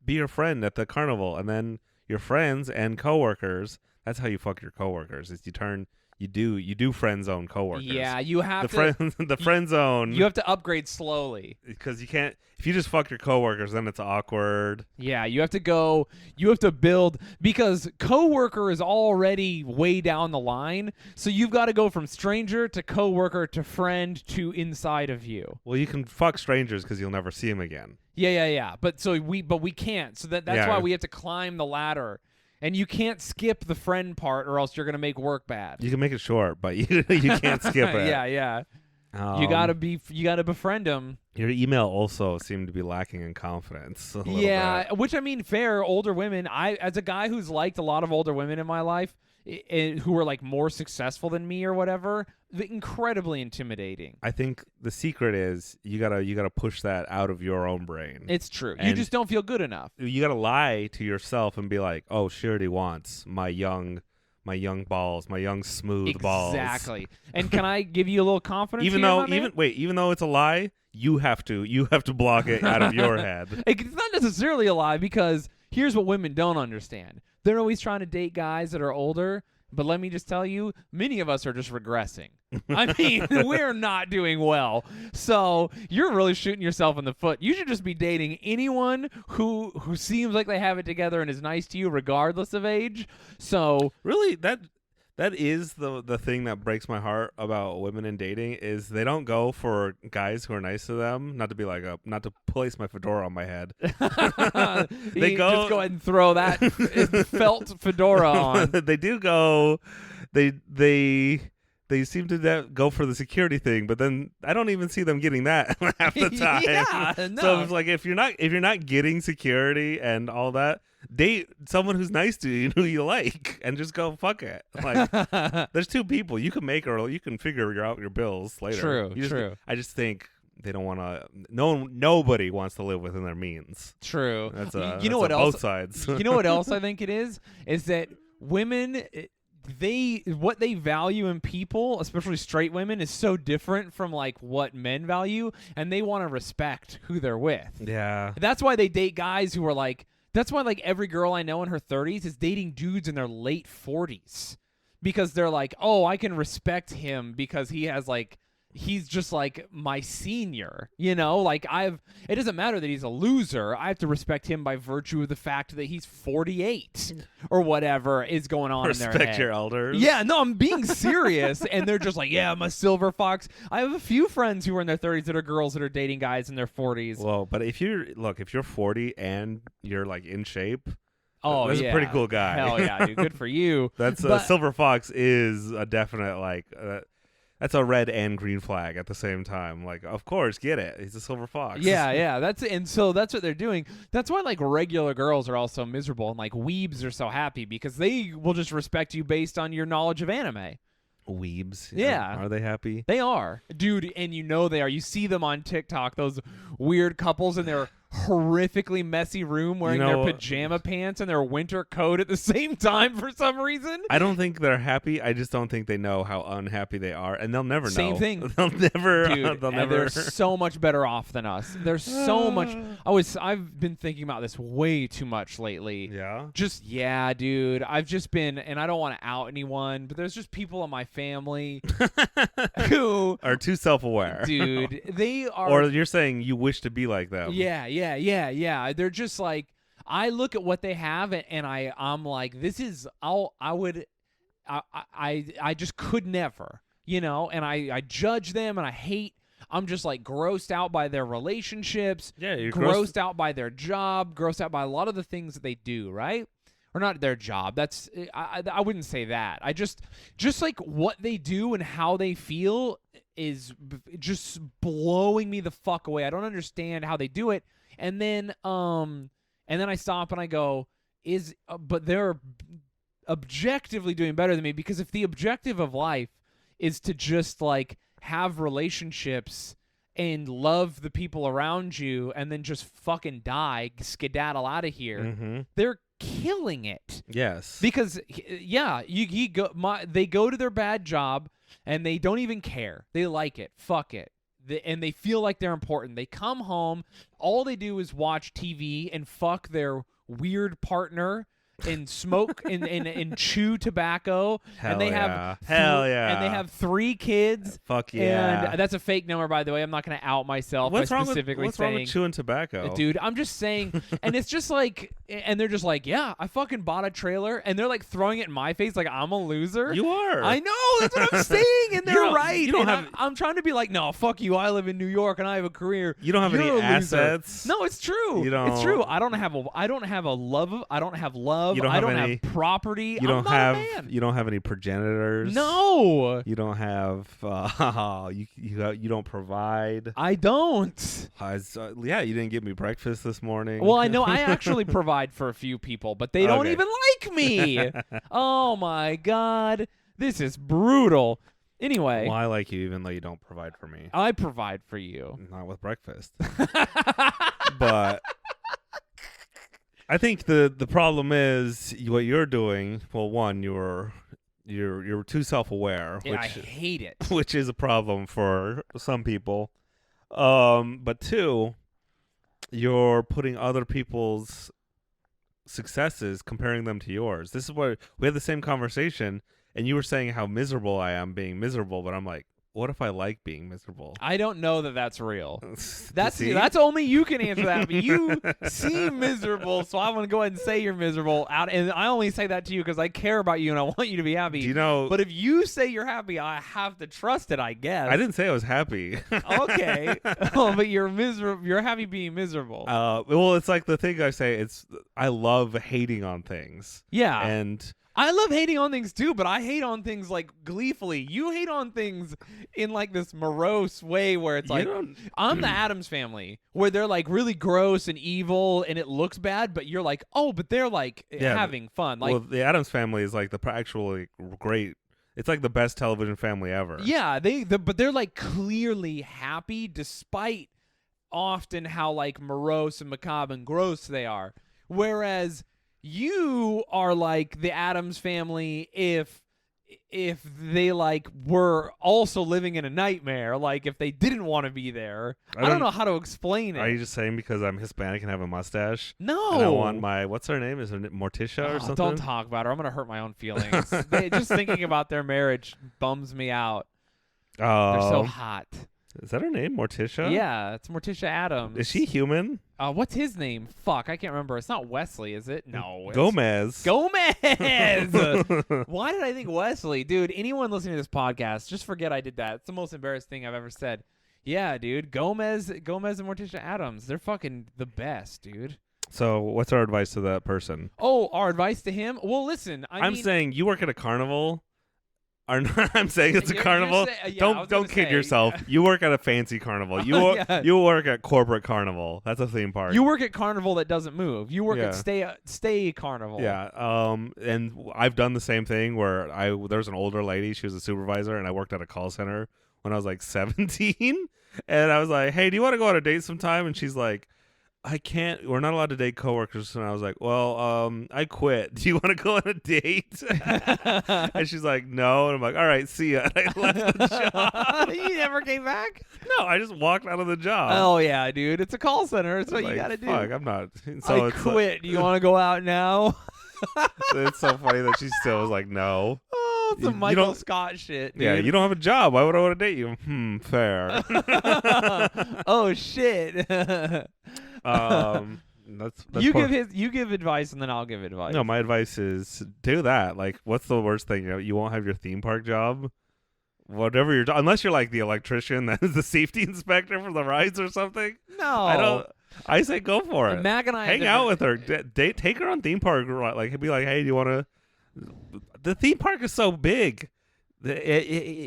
Speaker 3: be your friend at the carnival, and then your friends and coworkers. That's how you fuck your coworkers. Is you do friend zone coworkers.
Speaker 2: Yeah, you have
Speaker 3: the friend zone.
Speaker 2: You have to upgrade slowly
Speaker 3: because you can't. If you just fuck your coworkers, then it's awkward.
Speaker 2: Yeah, you have to build, because coworker is already way down the line. So you've got to go from stranger to coworker to friend to inside of you.
Speaker 3: Well, you can fuck strangers because you'll never see them again.
Speaker 2: Yeah. But we can't. So that's why we have to climb the ladder. And you can't skip the friend part, or else you're gonna make work bad.
Speaker 3: You can make it short, but you can't skip it.
Speaker 2: Yeah. You gotta befriend them.
Speaker 3: Your email also seemed to be lacking in confidence.
Speaker 2: Yeah, which I mean, fair. Older women. As a guy who's liked a lot of older women in my life, who are like more successful than me or whatever, incredibly intimidating.
Speaker 3: I think the secret is you gotta push that out of your own brain.
Speaker 2: It's true. You just don't feel good enough.
Speaker 3: You gotta lie to yourself and be like, oh, she already wants my young balls, my young smooth balls.
Speaker 2: Exactly. And can I give you a little confidence?
Speaker 3: Even though it's a lie, you have to block it out of your head.
Speaker 2: It's not necessarily a lie, because here's what women don't understand. They're always trying to date guys that are older, but let me just tell you, many of us are just regressing. I mean, we're not doing well. So you're really shooting yourself in the foot. You should just be dating anyone who seems like they have it together and is nice to you regardless of age. So
Speaker 3: really, that is the thing that breaks my heart about women in dating, is they don't go for guys who are nice to them. Not to place my fedora on my head.
Speaker 2: They just go ahead and throw that felt fedora on.
Speaker 3: They do go. They seem to go for the security thing, but then I don't even see them getting that half the time.
Speaker 2: Yeah, no.
Speaker 3: So it's like if you're not getting security and all that, date someone who's nice to you, who you like, and just go fuck it. Like, there's two people you can make, or you can figure out your bills later.
Speaker 2: True.
Speaker 3: I just think they don't want to. Nobody wants to live within their means.
Speaker 2: True.
Speaker 3: That's
Speaker 2: what else?
Speaker 3: Both sides.
Speaker 2: You know what else I think it is that women. What they value in people, especially straight women, is so different from like what men value, and they want to respect who they're with.
Speaker 3: Yeah.
Speaker 2: That's why they date guys who are like. That's why like every girl I know in her 30s is dating dudes in their late 40s, because they're like, oh, I can respect him because he's just like my senior, like it doesn't matter that he's a loser. I have to respect him by virtue of the fact that he's 48 or whatever is going on in their head.
Speaker 3: Respect your elders.
Speaker 2: Yeah, no, I'm being serious. And they're just like, yeah, I'm a silver fox. I have a few friends who are in their 30s that are girls that are dating guys in their 40s.
Speaker 3: Well, but if you're 40 and you're like in shape,
Speaker 2: that's
Speaker 3: a pretty cool guy.
Speaker 2: Hell yeah, dude. Good for you.
Speaker 3: That's silver fox is a definite like. That's a red and green flag at the same time. Like, of course, get it. He's a silver fox.
Speaker 2: Yeah. So that's what they're doing. That's why like regular girls are also miserable, and like weebs are so happy because they will just respect you based on your knowledge of anime.
Speaker 3: Weebs.
Speaker 2: Yeah.
Speaker 3: Are they happy?
Speaker 2: They are, dude, and they are. You see them on TikTok, those weird couples in their horrifically messy room wearing their pajama pants and their winter coat at the same time for some reason.
Speaker 3: I don't think they're happy. I just don't think they know how unhappy they are, and they'll never know.
Speaker 2: Same thing.
Speaker 3: They'll never.
Speaker 2: Dude,
Speaker 3: they'll never.
Speaker 2: They're so much better off than us. There's so much. I've been thinking about this way too much lately.
Speaker 3: Yeah.
Speaker 2: Dude. I've just been, and I don't want to out anyone, but there's just people in my family who
Speaker 3: are too self-aware.
Speaker 2: Dude, they are.
Speaker 3: Or you're saying you wish to be like them.
Speaker 2: Yeah. They're just like, I look at what they have and I'm like, this is, I just could never, and I judge them and I'm just like grossed out by their relationships.
Speaker 3: Yeah, you're
Speaker 2: grossed out by their job, grossed out by a lot of the things that they do, right? Or not their job. That's I wouldn't say that. I just like what they do and how they feel is just blowing me the fuck away. I don't understand how they do it. And then I stop and I go, but they're objectively doing better than me, because if the objective of life is to just like have relationships and love the people around you and then just fucking die, skedaddle out of here, they're killing it.
Speaker 3: Yes.
Speaker 2: Because they go to their bad job and they don't even care. They like it. Fuck it. And they feel like they're important. They come home, all they do is watch TV and fuck their weird partner and smoke and chew tobacco.
Speaker 3: Hell
Speaker 2: and they
Speaker 3: yeah.
Speaker 2: have
Speaker 3: Hell yeah.
Speaker 2: And they have 3 kids.
Speaker 3: Fuck yeah.
Speaker 2: And that's a fake number, by the way. I'm not going to out myself
Speaker 3: What's
Speaker 2: by
Speaker 3: wrong
Speaker 2: specifically
Speaker 3: with, what's
Speaker 2: saying,
Speaker 3: wrong with chewing tobacco?
Speaker 2: Dude, I'm just saying, and it's just like, and they're just like, yeah, I fucking bought a trailer, and they're like throwing it in my face like I'm a loser.
Speaker 3: You are.
Speaker 2: I know, that's what I'm saying, and they're right.
Speaker 3: You don't
Speaker 2: and I'm trying to be like, no, fuck you. I live in New York and I have a career.
Speaker 3: You don't have
Speaker 2: You're
Speaker 3: any
Speaker 2: a loser.
Speaker 3: assets.
Speaker 2: No, it's true.
Speaker 3: You don't.
Speaker 2: It's true. I don't have love. I don't have love.
Speaker 3: You don't
Speaker 2: I
Speaker 3: have
Speaker 2: don't
Speaker 3: any,
Speaker 2: have property.
Speaker 3: You don't
Speaker 2: I'm
Speaker 3: have.
Speaker 2: not a man.
Speaker 3: You don't have any progenitors.
Speaker 2: No.
Speaker 3: You don't have. You don't provide.
Speaker 2: I don't.
Speaker 3: Yeah, you didn't give me breakfast this morning.
Speaker 2: Well, I know I actually provide for a few people, but they don't even like me. Oh my God, this is brutal. Anyway,
Speaker 3: well, I like you even though you don't provide for me.
Speaker 2: I provide for you.
Speaker 3: Not with breakfast. But I think the problem is what you're doing. Well, one, you're too self-aware,
Speaker 2: And
Speaker 3: which
Speaker 2: I hate it.
Speaker 3: which is a problem for some people. But 2, you're putting other people's successes, comparing them to yours. This is what we had the same conversation, and you were saying how miserable I am being miserable, but I'm like, what if I like being miserable?
Speaker 2: I don't know that that's real. That's only you can answer that. But you seem miserable, so I want to go ahead and say you're miserable. And I only say that to you because I care about you and I want you to be happy.
Speaker 3: Do you know?
Speaker 2: But if you say you're happy, I have to trust it, I guess.
Speaker 3: I didn't say I was happy.
Speaker 2: Okay. But you're miserable. You're happy being miserable.
Speaker 3: Well, it's like the thing I say. I love hating on things.
Speaker 2: Yeah.
Speaker 3: And
Speaker 2: I love hating on things too, but I hate on things like gleefully. You hate on things in like this morose way where it's like, I'm the Addams Family, where they're like really gross and evil and it looks bad, but you're like, oh, but they're like having fun. Like,
Speaker 3: well, the Addams Family is like the actually great. It's like the best television family ever.
Speaker 2: Yeah, but they're like clearly happy despite often how like morose and macabre and gross they are. Whereas you are like the Addams Family if they like were also living in a nightmare, like if they didn't want to be there. I don't know how to explain it.
Speaker 3: Are you just saying because I'm Hispanic and have a mustache?
Speaker 2: No.
Speaker 3: And I want what's her name? Is it Morticia or something?
Speaker 2: Don't talk about her. I'm gonna hurt my own feelings. Just thinking about their marriage bums me out. They're so hot.
Speaker 3: Is that her name, Morticia?
Speaker 2: Yeah, it's Morticia Addams.
Speaker 3: Is she human?
Speaker 2: What's his name? Fuck, I can't remember. It's not Wesley, is it? No. It's
Speaker 3: Gomez.
Speaker 2: Why did I think Wesley? Dude, anyone listening to this podcast, just forget I did that. It's the most embarrassing thing I've ever said. Yeah, dude. Gomez and Morticia Addams. They're fucking the best, dude.
Speaker 3: So what's our advice to that person?
Speaker 2: Oh, our advice to him? Well, listen. I'm
Speaker 3: saying you work at a carnival. are not. I'm saying it's a carnival. Don't kid yourself.
Speaker 2: Yeah.
Speaker 3: You work at a fancy carnival. You work at corporate carnival. That's a theme park.
Speaker 2: You work at carnival that doesn't move. You work
Speaker 3: Yeah.
Speaker 2: at stay carnival.
Speaker 3: Yeah. And I've done the same thing where there was an older lady. She was a supervisor, and I worked at a call center when I was like 17. And I was like, "Hey, do you want to go on a date sometime?" And she's like, "I can't. We're not allowed to date coworkers." And I was like, "Well, I quit. Do you want to go on a date?" And she's like, "No." And I'm like, "All right, see ya." And I left the job.
Speaker 2: You never came back?
Speaker 3: No, I just walked out of the job.
Speaker 2: Oh yeah, dude. It's a call center. That's
Speaker 3: I'm
Speaker 2: what
Speaker 3: like,
Speaker 2: you gotta do.
Speaker 3: Fuck, I'm not. So
Speaker 2: I
Speaker 3: it's
Speaker 2: quit. Do you want to go out now?
Speaker 3: it's so funny that she still was like, "No."
Speaker 2: Oh, it's
Speaker 3: You-
Speaker 2: some
Speaker 3: you
Speaker 2: Michael
Speaker 3: don't-
Speaker 2: Scott shit, dude.
Speaker 3: Yeah, you don't have a job. Why would I want to date you? Fair.
Speaker 2: Oh shit.
Speaker 3: That's
Speaker 2: you give advice and then I'll give advice.
Speaker 3: No, my advice is do that. Like, what's the worst thing? You won't have your theme park job. Whatever you're, unless you're like the electrician that is the safety inspector for the rides or something.
Speaker 2: No.
Speaker 3: I say go for it.
Speaker 2: Mac and I
Speaker 3: Hang out with her. Take her on theme park. Like, be like, hey, do you want to? The theme park is so big.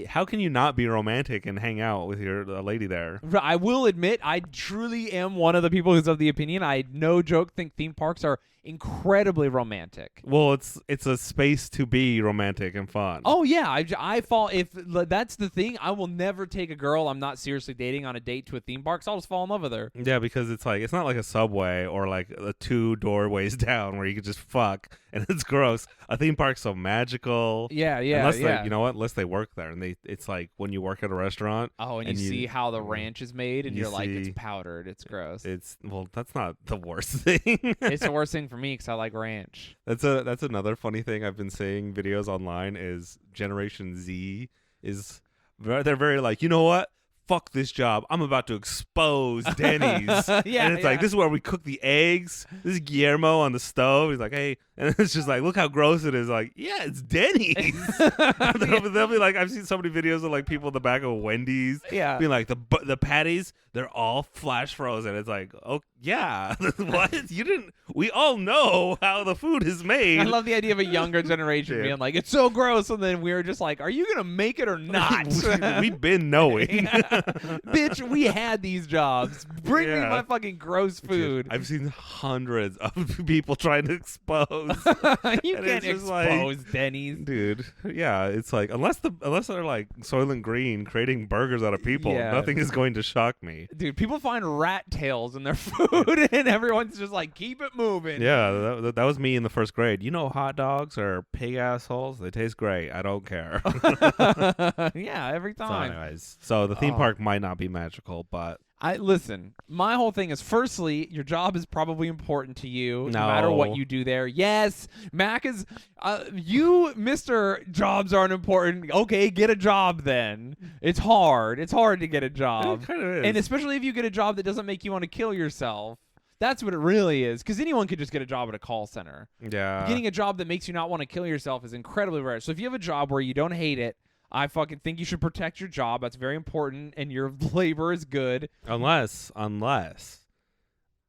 Speaker 3: How can you not be romantic and hang out with your lady there?
Speaker 2: I will admit, I truly am one of the people who's of the opinion. I, no joke, think theme parks are incredibly romantic.
Speaker 3: Well, it's a space to be romantic and fun.
Speaker 2: Oh yeah, I fall if that's the thing. I will never take a girl I'm not seriously dating on a date to a theme park. So I'll just fall in love with her.
Speaker 3: Yeah, because it's not like a Subway or like the 2 doorways down where you could just fuck and it's gross. A theme park's so magical.
Speaker 2: Yeah.
Speaker 3: Unless
Speaker 2: yeah.
Speaker 3: they, you know what? Unless they work there and it's like when you work at a restaurant.
Speaker 2: Oh, and you see how the ranch is made, and
Speaker 3: you
Speaker 2: you're like, it's
Speaker 3: see-
Speaker 2: powdered. It's gross.
Speaker 3: Well, that's not the worst thing.
Speaker 2: It's the worst thing for me because I like ranch.
Speaker 3: That's another funny thing I've been seeing videos online is Generation Z is they're very like, you know what? Fuck this job. I'm about to expose Denny's.
Speaker 2: Yeah,
Speaker 3: and it's like, this is where we cook the eggs. This is Guillermo on the stove. He's like, hey. And it's just like, look how gross it is. Like, yeah, it's Denny's. They'll be like, I've seen so many videos of like people in the back of Wendy's.
Speaker 2: Yeah.
Speaker 3: Being like, the patties, they're all flash frozen. It's like, oh, yeah. What? We all know how the food is made.
Speaker 2: I love the idea of a younger generation
Speaker 3: Yeah.
Speaker 2: being like, it's so gross. And then we're just like, are you going to make it or not?
Speaker 3: We've been knowing.
Speaker 2: Bitch, we had these jobs. Bring me
Speaker 3: Yeah.
Speaker 2: my fucking gross food.
Speaker 3: I've seen hundreds of people trying to expose.
Speaker 2: You
Speaker 3: And
Speaker 2: can't
Speaker 3: it's just like-
Speaker 2: expose Denny's.
Speaker 3: Dude, yeah, it's like unless they're like Soylent Green creating burgers out of people,
Speaker 2: Yeah.
Speaker 3: nothing is going to shock me.
Speaker 2: Dude, people find rat tails in their food, and everyone's just like, keep it moving.
Speaker 3: Yeah, that was me in the first grade. You know, hot dogs are pig assholes. They taste great. I don't care.
Speaker 2: Yeah, every
Speaker 3: So
Speaker 2: time.
Speaker 3: anyways, so the theme
Speaker 2: Oh.
Speaker 3: park might not be magical, but
Speaker 2: Listen, my whole thing is, firstly, your job is probably important to you, no matter what
Speaker 3: No.
Speaker 2: you do there. Yes, Mac is, you, Mr. Jobs aren't important. Okay, get a job then. It's hard. It's hard to get a job.
Speaker 3: it kind of is.
Speaker 2: And especially if you get a job that doesn't make you want to kill yourself. That's what it really is. Because anyone could just get a job at a call center.
Speaker 3: yeah,
Speaker 2: Getting a job that makes you not want to kill yourself is incredibly rare. So if you have a job where you don't hate it, I fucking think you should protect your job. That's very important, and your labor is good.
Speaker 3: unless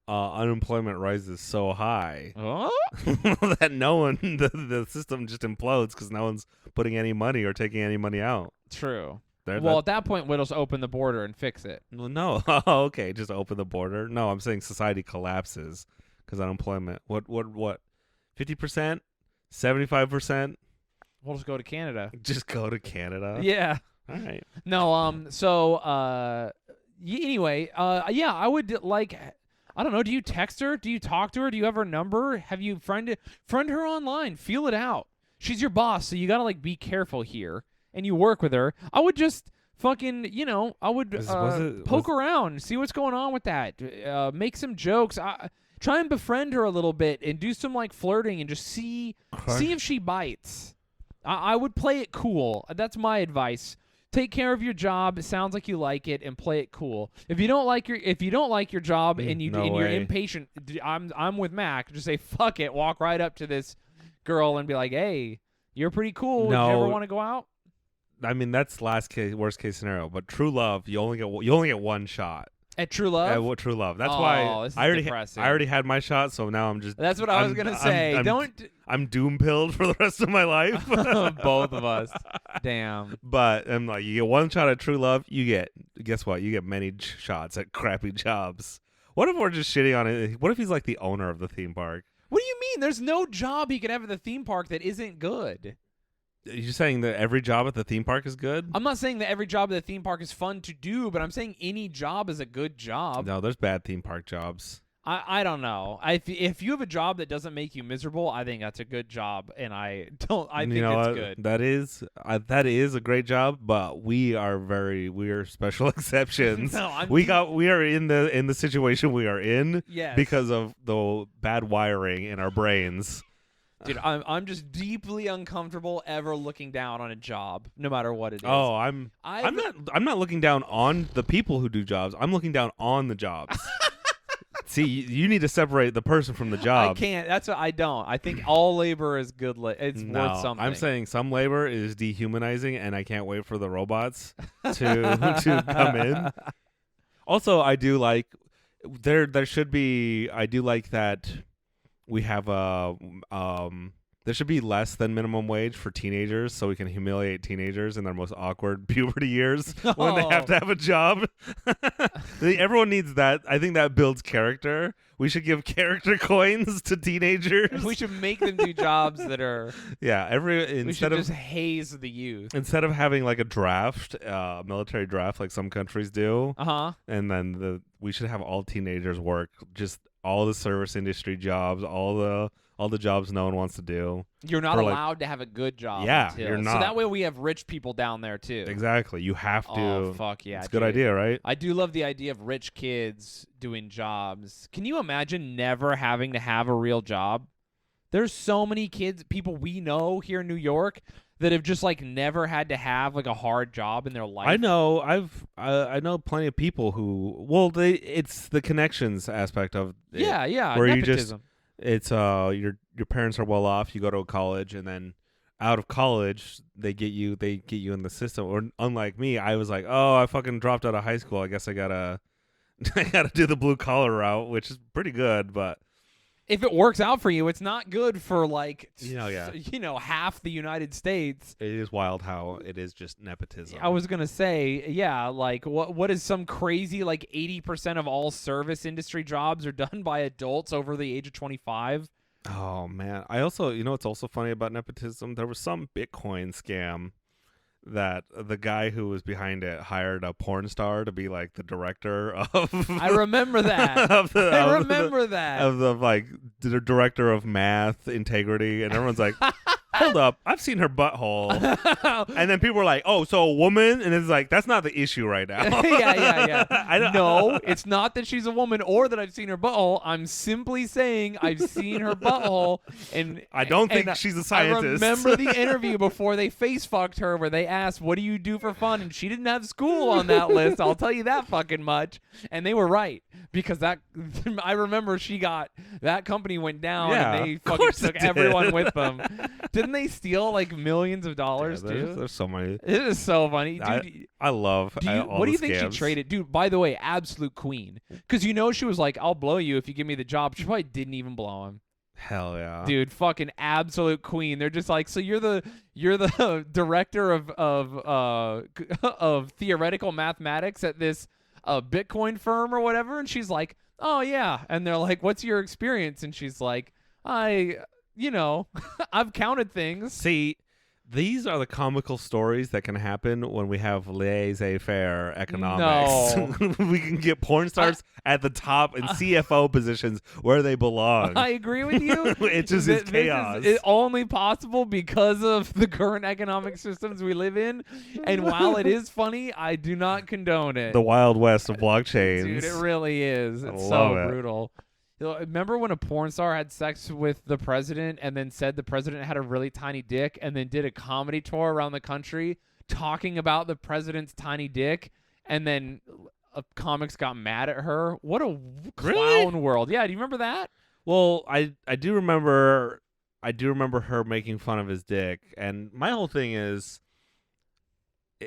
Speaker 3: unemployment rises so high that no one the system just implodes because no one's putting any money or taking any money out.
Speaker 2: True.
Speaker 3: There-
Speaker 2: Well,
Speaker 3: that-
Speaker 2: at that point, we'll just open the border and fix it.
Speaker 3: Well, no. Oh, okay, just open the border. No, I'm saying society collapses because unemployment. What? 50%? 75%?
Speaker 2: We'll just go to Canada.
Speaker 3: Just go to Canada.
Speaker 2: Yeah.
Speaker 3: All right.
Speaker 2: No. So. Anyway. Yeah. I would like. I don't know. Do you text her? Do you talk to her? Do you have her number? Have you friend her online? Feel it out. She's your boss, so you gotta like be careful here. And you work with her. I would just fucking, I would poke around, see what's going on with that. Make some jokes. Try and befriend her a little bit and do some like flirting and just see if she bites. I would play it cool. That's my advice. Take care of your job. It sounds like you like it, and play it cool. If you don't like your job and you're impatient, I'm with Mac. Just say fuck it. Walk right up to this girl and be like, hey, you're pretty cool.
Speaker 3: No.
Speaker 2: Do you ever want to go out?
Speaker 3: I mean, that's worst case scenario. But true love, you only get one shot.
Speaker 2: At True Love?
Speaker 3: What True Love. That's
Speaker 2: Oh,
Speaker 3: why
Speaker 2: this is
Speaker 3: I
Speaker 2: depressing.
Speaker 3: already had my shot, so now I'm just.
Speaker 2: That's what I was gonna say.
Speaker 3: I'm doom pilled for the rest of my life.
Speaker 2: Both of us. Damn.
Speaker 3: But I'm like, you get one shot at True Love, guess what? You get many shots at crappy jobs. What if we're just shitting on it? What if he's like the owner of the theme park?
Speaker 2: What do you mean? There's no job he could have at the theme park that isn't good.
Speaker 3: You're saying that every job at the theme park is good?
Speaker 2: I'm not saying that every job at the theme park is fun to do, but I'm saying any job is a good job.
Speaker 3: No, there's bad theme park jobs.
Speaker 2: I don't know. If you have a job that doesn't make you miserable, I think that's a good job, and I think it's good.
Speaker 3: That is a great job, but we are special exceptions.
Speaker 2: No,
Speaker 3: we are in the situation we are in
Speaker 2: Yes.
Speaker 3: because of the bad wiring in our brains.
Speaker 2: Dude, I'm just deeply uncomfortable ever looking down on a job, no matter what it is.
Speaker 3: Oh, I'm not looking down on the people who do jobs. I'm looking down on the jobs. See, you need to separate the person from the job.
Speaker 2: I can't. That's what I don't. I think all labor is good. It's worth something.
Speaker 3: I'm saying some labor is dehumanizing, and I can't wait for the robots to come in. Also, I do like there should be. I do like that we have there should be less than minimum wage for teenagers, so we can humiliate teenagers in their most awkward puberty years when they have to have a job. Everyone needs that. I think that builds character. We should give character coins to teenagers.
Speaker 2: We should make them do jobs that are.
Speaker 3: Yeah,
Speaker 2: we should just haze the youth
Speaker 3: instead of having like a draft, military draft, like some countries do. And then we should have all teenagers work just all the service industry jobs, all the jobs no one wants to do.
Speaker 2: You're not allowed to have a good job.
Speaker 3: Yeah, you're not.
Speaker 2: So that way we have rich people down there too.
Speaker 3: Exactly. You have to.
Speaker 2: Oh, fuck yeah.
Speaker 3: It's a good idea, right?
Speaker 2: I do love the idea of rich kids doing jobs. Can you imagine never having to have a real job? There's so many people we know here in New York that have just like never had to have like a hard job in their life.
Speaker 3: I know. I know plenty of people who. It's the connections aspect of it.
Speaker 2: Yeah.
Speaker 3: Where
Speaker 2: Nepotism.
Speaker 3: It's your parents are well off. You go to a college, and then out of college, they get you in the system. Or unlike me, I was like, oh, I fucking dropped out of high school. I guess I gotta do the blue collar route, which is pretty good, but.
Speaker 2: If it works out for you, it's not good for half the United States.
Speaker 3: It is wild how it is just nepotism.
Speaker 2: I was gonna say, yeah, like what is some crazy like 80% of all service industry jobs are done by adults over the age of 25.
Speaker 3: Oh man, I also what's also funny about nepotism? There was some Bitcoin scam that the guy who was behind it hired a porn star to be like the director of.
Speaker 2: I remember that. Of
Speaker 3: the director of math integrity, and everyone's like, hold up, I've seen her butthole. And then people were like, oh, so a woman? And it's like, that's not the issue right now.
Speaker 2: Yeah. No, it's not that she's a woman or that I've seen her butthole. I'm simply saying I've seen her butthole. And
Speaker 3: I don't think she's a scientist.
Speaker 2: I remember the interview before they face fucked her where they asked, what do you do for fun? And she didn't have school on that list. I'll tell you that fucking much. And they were right. Because I remember that company went down and they fucking took everyone with them. Didn't they steal like millions of dollars too?
Speaker 3: There's so many.
Speaker 2: It is so funny, dude.
Speaker 3: I love.
Speaker 2: What do you think she traded, dude? By the way, absolute queen. Because she was like, "I'll blow you if you give me the job." She probably didn't even blow him.
Speaker 3: Hell yeah,
Speaker 2: dude! Fucking absolute queen. They're just like, so you're the director of theoretical mathematics at this Bitcoin firm or whatever, and she's like, oh yeah, and they're like, what's your experience? And she's like, I've counted things.
Speaker 3: See, these are the comical stories that can happen when we have laissez-faire economics.
Speaker 2: No.
Speaker 3: We can get porn stars at the top and CFO positions where they belong.
Speaker 2: I agree with you.
Speaker 3: It just is chaos.
Speaker 2: It's only possible because of the current economic systems we live in. And while it is funny, I do not condone it.
Speaker 3: The Wild West of blockchains.
Speaker 2: Dude, it really is. It's so brutal. Remember when a porn star had sex with the president and then said the president had a really tiny dick and then did a comedy tour around the country talking about the president's tiny dick, and then comics got mad at her? What a clown world. Yeah, do you remember that?
Speaker 3: Well, I do remember her making fun of his dick, and my whole thing is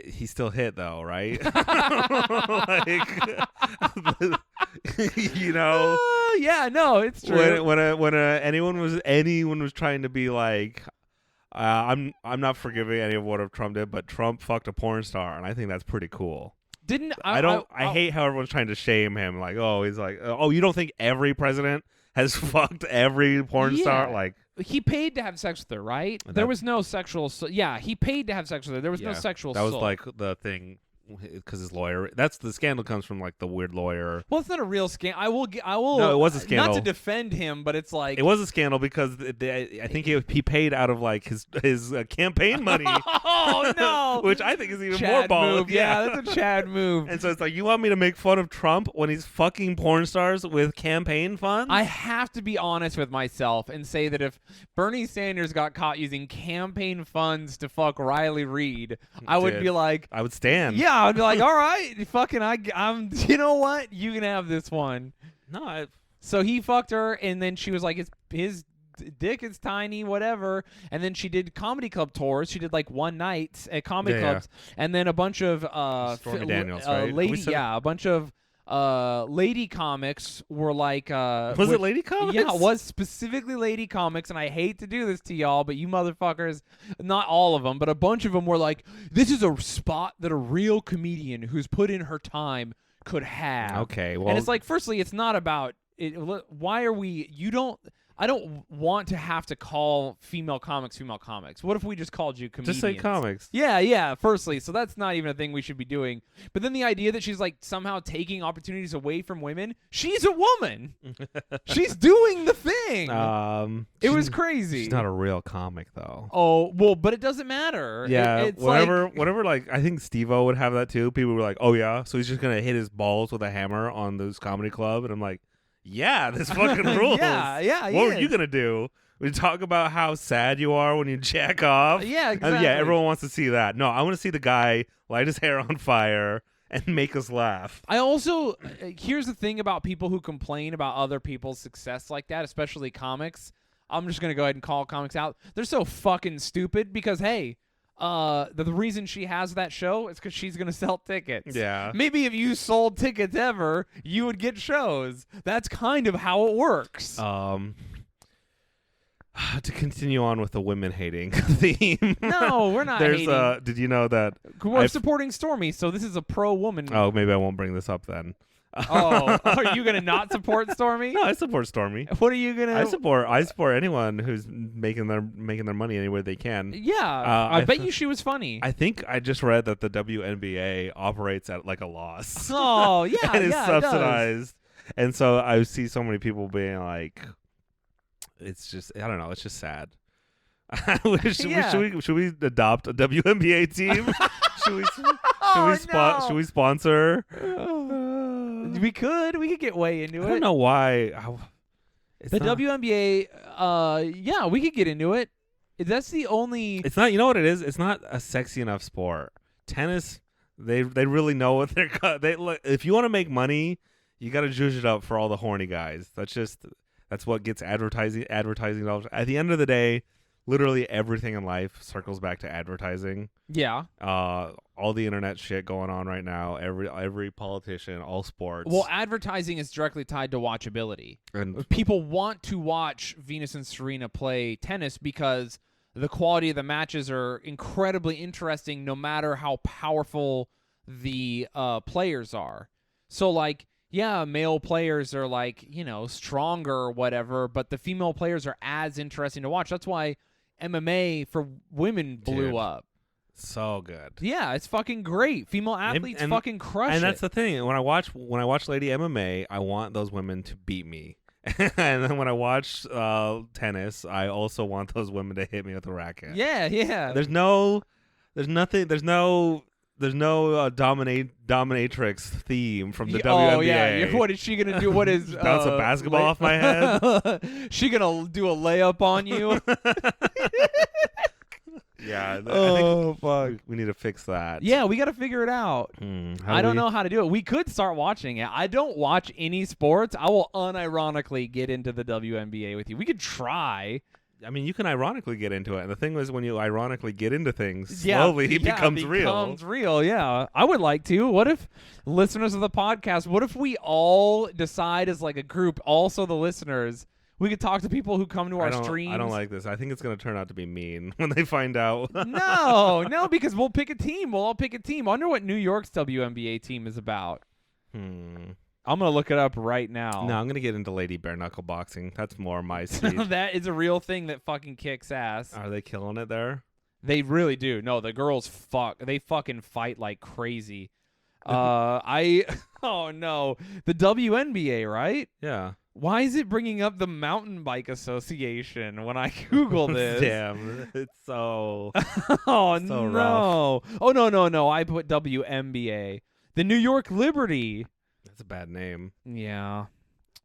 Speaker 3: he still hit though, right? You know.
Speaker 2: Yeah, no, it's true.
Speaker 3: When anyone was trying to be like, I'm not forgiving any of what Trump did, but Trump fucked a porn star, and I think that's pretty cool. I hate how everyone's trying to shame him. Like, oh, he's like, oh, you don't think every president has fucked every porn star? Like,
Speaker 2: he paid to have sex with her, right? There was no sexual. Yeah, he paid to have sex with her. There was no sexual.
Speaker 3: That was like the thing. Because his lawyer, that's the scandal comes from like the weird lawyer.
Speaker 2: Well, it's not a real scandal. I will.
Speaker 3: No, it was a scandal.
Speaker 2: Not to defend him, but it's like
Speaker 3: it was a scandal because I think he paid out of like his campaign money.
Speaker 2: Oh no!
Speaker 3: Which I think is even
Speaker 2: Chad
Speaker 3: more
Speaker 2: move. Yeah, that's a Chad move.
Speaker 3: And so it's like, you want me to make fun of Trump when he's fucking porn stars with campaign funds?
Speaker 2: I have to be honest with myself and say that if Bernie Sanders got caught using campaign funds to fuck Riley Reid, I would be like,
Speaker 3: I would stand.
Speaker 2: Yeah, I'd be like, all right, fucking, I'm. You know what? You can have this one.
Speaker 3: No,
Speaker 2: So he fucked her, and then she was like, his dick is tiny, whatever. And then she did comedy club tours. She did like one night at comedy clubs, and then a bunch of
Speaker 3: Stormy Daniels, right?
Speaker 2: A bunch of lady comics were like
Speaker 3: was it lady comics?
Speaker 2: Yeah, it was specifically lady comics, and I hate to do this to y'all, but you motherfuckers, not all of them, but a bunch of them were like, this is a spot that a real comedian who's put in her time could have.
Speaker 3: Okay, well,
Speaker 2: and it's like, firstly, it's not about it. Why are we? I don't want to have to call female comics. What if we just called you comedians?
Speaker 3: Just say comics.
Speaker 2: Yeah, firstly. So that's not even a thing we should be doing. But then the idea that she's like somehow taking opportunities away from women. She's a woman. She's doing the thing. It was crazy.
Speaker 3: She's not a real comic though.
Speaker 2: Oh, well, but it doesn't matter.
Speaker 3: Yeah,
Speaker 2: it's
Speaker 3: whatever, like, I think Steve-O would have that too. People were like, oh yeah, so he's just going to hit his balls with a hammer on this comedy club. And I'm like, yeah, this fucking rules.
Speaker 2: Yeah.
Speaker 3: What were you gonna do? We talk about how sad you are when you jack off.
Speaker 2: Yeah, exactly.
Speaker 3: Yeah, everyone wants to see that. No, I want to see the guy light his hair on fire and make us laugh.
Speaker 2: I also here's the thing about people who complain about other people's success like that, especially comics. I'm just gonna go ahead and call comics out. They're so fucking stupid because hey. The reason she has that show is because she's gonna sell tickets.
Speaker 3: Yeah.
Speaker 2: Maybe if you sold tickets ever, you would get shows. That's kind of how it works.
Speaker 3: To continue on with the women hating theme.
Speaker 2: No, we're not
Speaker 3: There's
Speaker 2: hating.
Speaker 3: Did you know that
Speaker 2: We're supporting Stormy, so this is a pro-woman.
Speaker 3: Oh, maybe I won't bring this up then.
Speaker 2: Oh, are you gonna not support Stormy?
Speaker 3: No, I support Stormy.
Speaker 2: What are you gonna?
Speaker 3: I support anyone who's making their money any way they can.
Speaker 2: Yeah, I bet you she was funny.
Speaker 3: I think I just read that the WNBA operates at like a loss.
Speaker 2: Oh yeah,
Speaker 3: and it's
Speaker 2: It
Speaker 3: subsidized. And so I see so many people being like, it's just, I don't know, it's just sad. Should we adopt a WNBA team? Should we sponsor?
Speaker 2: We could get way into it.
Speaker 3: I don't know why.
Speaker 2: WNBA, yeah, we could get into it. That's the only.
Speaker 3: It's not. You know what it is? It's not a sexy enough sport. Tennis, they really know what they're. If you want to make money, you got to zhuzh it up for all the horny guys. That's what gets advertising dollars. At the end of the day, literally everything in life circles back to advertising.
Speaker 2: Yeah.
Speaker 3: All the internet shit going on right now. Every politician, all sports.
Speaker 2: Well, advertising is directly tied to watchability.
Speaker 3: And
Speaker 2: people want to watch Venus and Serena play tennis because the quality of the matches are incredibly interesting, no matter how powerful the players are. So, like, yeah, male players are like, stronger or whatever, but the female players are as interesting to watch. That's why MMA for women blew up.
Speaker 3: So good.
Speaker 2: Yeah, it's fucking great. Female athletes fucking crush it.
Speaker 3: And that's the thing. When I watch lady MMA, I want those women to beat me. And then when I watch tennis, I also want those women to hit me with a racket.
Speaker 2: Yeah.
Speaker 3: There's no dominatrix theme from the WNBA.
Speaker 2: Oh yeah. What is she gonna do? What is
Speaker 3: bounce a basketball off my head?
Speaker 2: She gonna do a layup on you?
Speaker 3: Yeah.
Speaker 2: Fuck.
Speaker 3: We need to fix that.
Speaker 2: Yeah, we got to figure it out. I don't know how to do it. We could start watching it. I don't watch any sports. I will unironically get into the WNBA with you. We could try.
Speaker 3: I mean, you can ironically get into it. And the thing is, when you ironically get into things, slowly it becomes real.
Speaker 2: It becomes real, yeah. I would like to. What if, listeners of the podcast, what if we all decide as like a group, also the listeners, we could talk to people who come to our streams?
Speaker 3: I don't like this. I think it's going to turn out to be mean when they find out.
Speaker 2: No, because we'll pick a team. We'll all pick a team. I wonder what New York's WNBA team is about. I'm going to look it up right now.
Speaker 3: No, I'm going to get into lady bare knuckle boxing. That's more my speed.
Speaker 2: That is a real thing that fucking kicks ass.
Speaker 3: Are they killing it there?
Speaker 2: They really do. No, the girls they fucking fight like crazy. Oh no. The WNBA, right?
Speaker 3: Yeah.
Speaker 2: Why is it bringing up the Mountain Bike Association when I Google this?
Speaker 3: Damn, it's so
Speaker 2: oh
Speaker 3: so
Speaker 2: no.
Speaker 3: rough.
Speaker 2: Oh no. I put WNBA. The New York Liberty.
Speaker 3: That's a bad name.
Speaker 2: Yeah.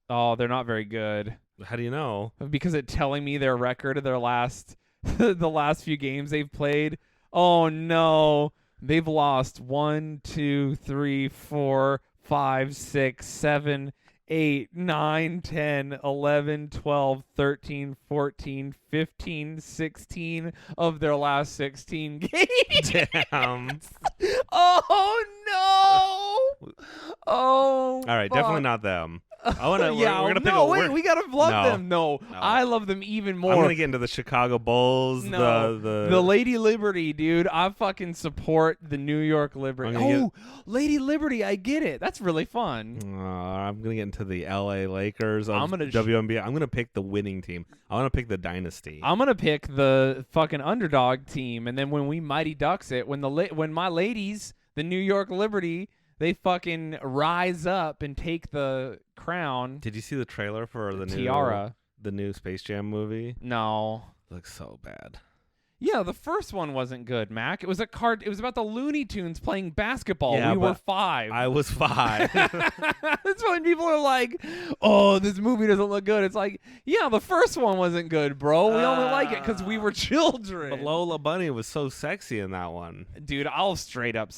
Speaker 2: Oh, they're not very good.
Speaker 3: How do you know?
Speaker 2: Because it's telling me their record of their last the last few games they've played. Oh no. They've lost 1, 2, 3, 4, 5, 6, 7, 8, 9, 10, 11, 12, 13, 14, 15, 16 of their last 16 games.
Speaker 3: Damn.
Speaker 2: Oh no. Oh.
Speaker 3: All right,
Speaker 2: fuck.
Speaker 3: definitely not them. I want to.
Speaker 2: Yeah,
Speaker 3: we're gonna pick
Speaker 2: no,
Speaker 3: a.
Speaker 2: wait, we gotta love them. No, I love them even more.
Speaker 3: I'm gonna get into the Chicago Bulls.
Speaker 2: No,
Speaker 3: the
Speaker 2: Lady Liberty, dude. I fucking support the New York Liberty. Oh, Lady Liberty, I get it. That's really fun.
Speaker 3: I'm gonna get into the LA Lakers.
Speaker 2: I'm gonna
Speaker 3: WNBA. I'm gonna pick the winning team. I want to pick the dynasty.
Speaker 2: I'm gonna pick the fucking underdog team, and then when we Mighty Ducks it, when my ladies, the New York Liberty, they fucking rise up and take the crown.
Speaker 3: Did you see the trailer for the
Speaker 2: tiara?
Speaker 3: The new Space Jam movie?
Speaker 2: No.
Speaker 3: Looks so bad.
Speaker 2: Yeah, the first one wasn't good, Mac. It was it was about the Looney Tunes playing basketball.
Speaker 3: Yeah,
Speaker 2: we were 5.
Speaker 3: I was 5.
Speaker 2: That's when people are like, "Oh, this movie doesn't look good." It's like, yeah, the first one wasn't good, bro. We only like it because we were children.
Speaker 3: But Lola Bunny was so sexy in that one.
Speaker 2: Dude, I'll straight up.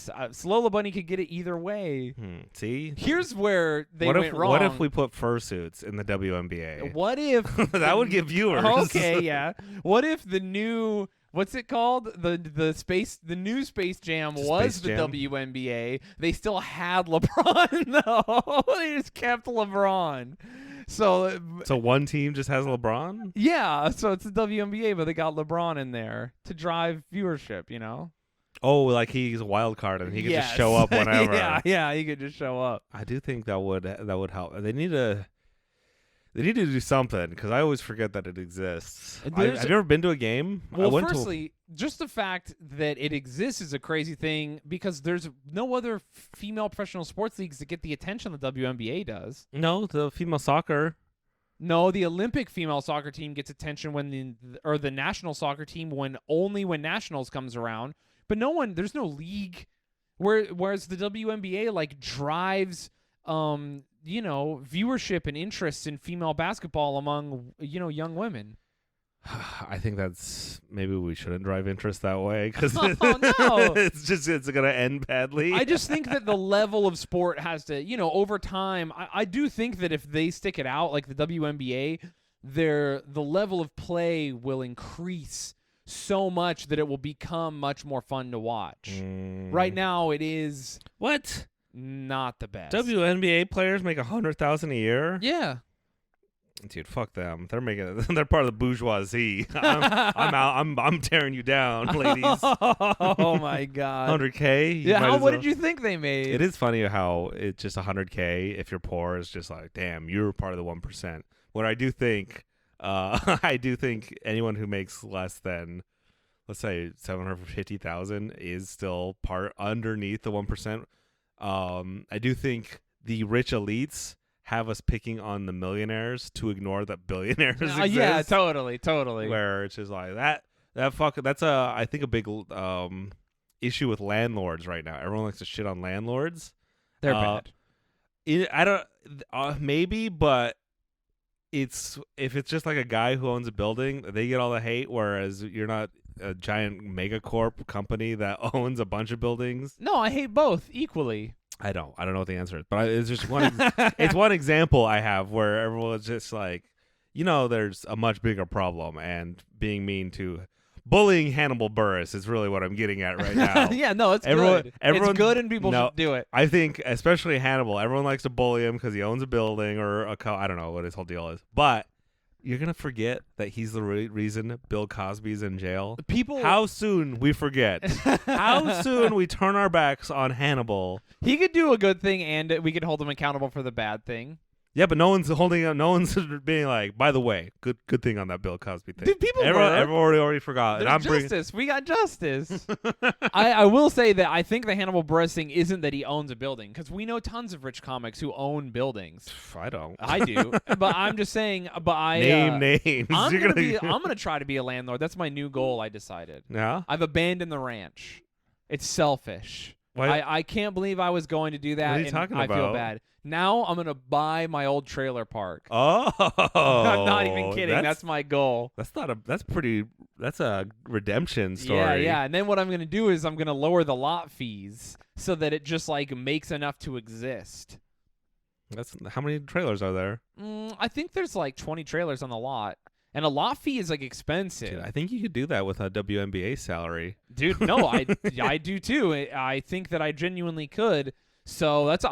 Speaker 2: Lola Bunny could get it either way.
Speaker 3: See?
Speaker 2: Here's where they went wrong.
Speaker 3: What if we put fursuits in the WNBA?
Speaker 2: What if...
Speaker 3: that would give viewers.
Speaker 2: Okay, yeah. What if the new... What's it called? The new Space Jam was the WNBA. They still had LeBron though. They just kept LeBron. So
Speaker 3: one team just has LeBron?
Speaker 2: Yeah, so it's the WNBA, but they got LeBron in there to drive viewership, you know?
Speaker 3: Oh, like he's a wild card and he could just show up whenever.
Speaker 2: yeah, he could just show up.
Speaker 3: I do think that would help. They need to do something because I always forget that it exists. Have you ever been to a game?
Speaker 2: Well, firstly, just the fact that it exists is a crazy thing because there's no other female professional sports leagues that get the attention the WNBA does.
Speaker 3: No, the female soccer.
Speaker 2: No, the Olympic female soccer team gets attention or the national soccer team only when nationals comes around. But there's no league whereas the WNBA like drives viewership and interest in female basketball among, young women.
Speaker 3: I think maybe we shouldn't drive interest that way because
Speaker 2: no.
Speaker 3: it's going to end badly.
Speaker 2: I just think that the level of sport has to, over time, I do think that if they stick it out like the WNBA, the level of play will increase so much that it will become much more fun to watch. Right now it is...
Speaker 3: What?
Speaker 2: Not the best.
Speaker 3: WNBA players make $100,000 a year.
Speaker 2: Yeah,
Speaker 3: dude, fuck them. They're part of the bourgeoisie. I'm out. I'm tearing you down, ladies.
Speaker 2: Oh my god.
Speaker 3: $100K.
Speaker 2: Yeah. What did you think they made?
Speaker 3: It is funny how it's just $100K. If you're poor, it's just like, damn, you're part of the 1%. What I do think, anyone who makes less than, let's say, $750,000 is still part underneath the 1%. I do think the rich elites have us picking on the millionaires to ignore that billionaires exist.
Speaker 2: Yeah, totally.
Speaker 3: Where it's just like that's I think a big issue with landlords right now. Everyone likes to shit on landlords.
Speaker 2: They're bad.
Speaker 3: I don't maybe, but if it's just like a guy who owns a building, they get all the hate, whereas you're not a giant megacorp company that owns a bunch of buildings.
Speaker 2: No, I hate both equally.
Speaker 3: I don't know what the answer is, but it's just one. It's one example I have where everyone's just like, there's a much bigger problem, and being mean to bullying Hannibal Buress is really what I'm getting at right now.
Speaker 2: Yeah, no, it's
Speaker 3: Everyone-
Speaker 2: good. It's good, and people should do it.
Speaker 3: I think, especially Hannibal, everyone likes to bully him because he owns a building or I don't know what his whole deal is. But you're going to forget that he's the reason Bill Cosby's in jail? How soon we forget? How soon we turn our backs on Hannibal?
Speaker 2: He could do a good thing, and we could hold him accountable for the bad thing.
Speaker 3: Yeah, but no one's holding up. No one's being like, by the way, good thing on that Bill Cosby thing.
Speaker 2: Dude, people
Speaker 3: everyone already forgot.
Speaker 2: There's
Speaker 3: And I'm
Speaker 2: justice. We got justice. I will say that I think the Hannibal Buress thing isn't that he owns a building, because we know tons of rich comics who own buildings.
Speaker 3: I don't.
Speaker 2: I do, but I'm just saying. But I
Speaker 3: name names.
Speaker 2: I'm gonna try to be a landlord. That's my new goal. I decided.
Speaker 3: Yeah.
Speaker 2: I've abandoned the ranch. It's selfish.
Speaker 3: Why?
Speaker 2: I can't believe I was going to do that.
Speaker 3: What are you
Speaker 2: and
Speaker 3: talking
Speaker 2: I feel
Speaker 3: about?
Speaker 2: bad. Now I'm gonna buy my old trailer park.
Speaker 3: Oh,
Speaker 2: I'm not even kidding. That's my goal.
Speaker 3: That's a redemption story.
Speaker 2: Yeah. And then what I'm gonna do is I'm gonna lower the lot fees so that it just like makes enough to exist.
Speaker 3: That's how many trailers are there?
Speaker 2: I think there's like 20 trailers on the lot. And a lot fee is like expensive.
Speaker 3: Dude, I think you could do that with a WNBA salary.
Speaker 2: Dude, no, I do too. I think that I genuinely could. So that's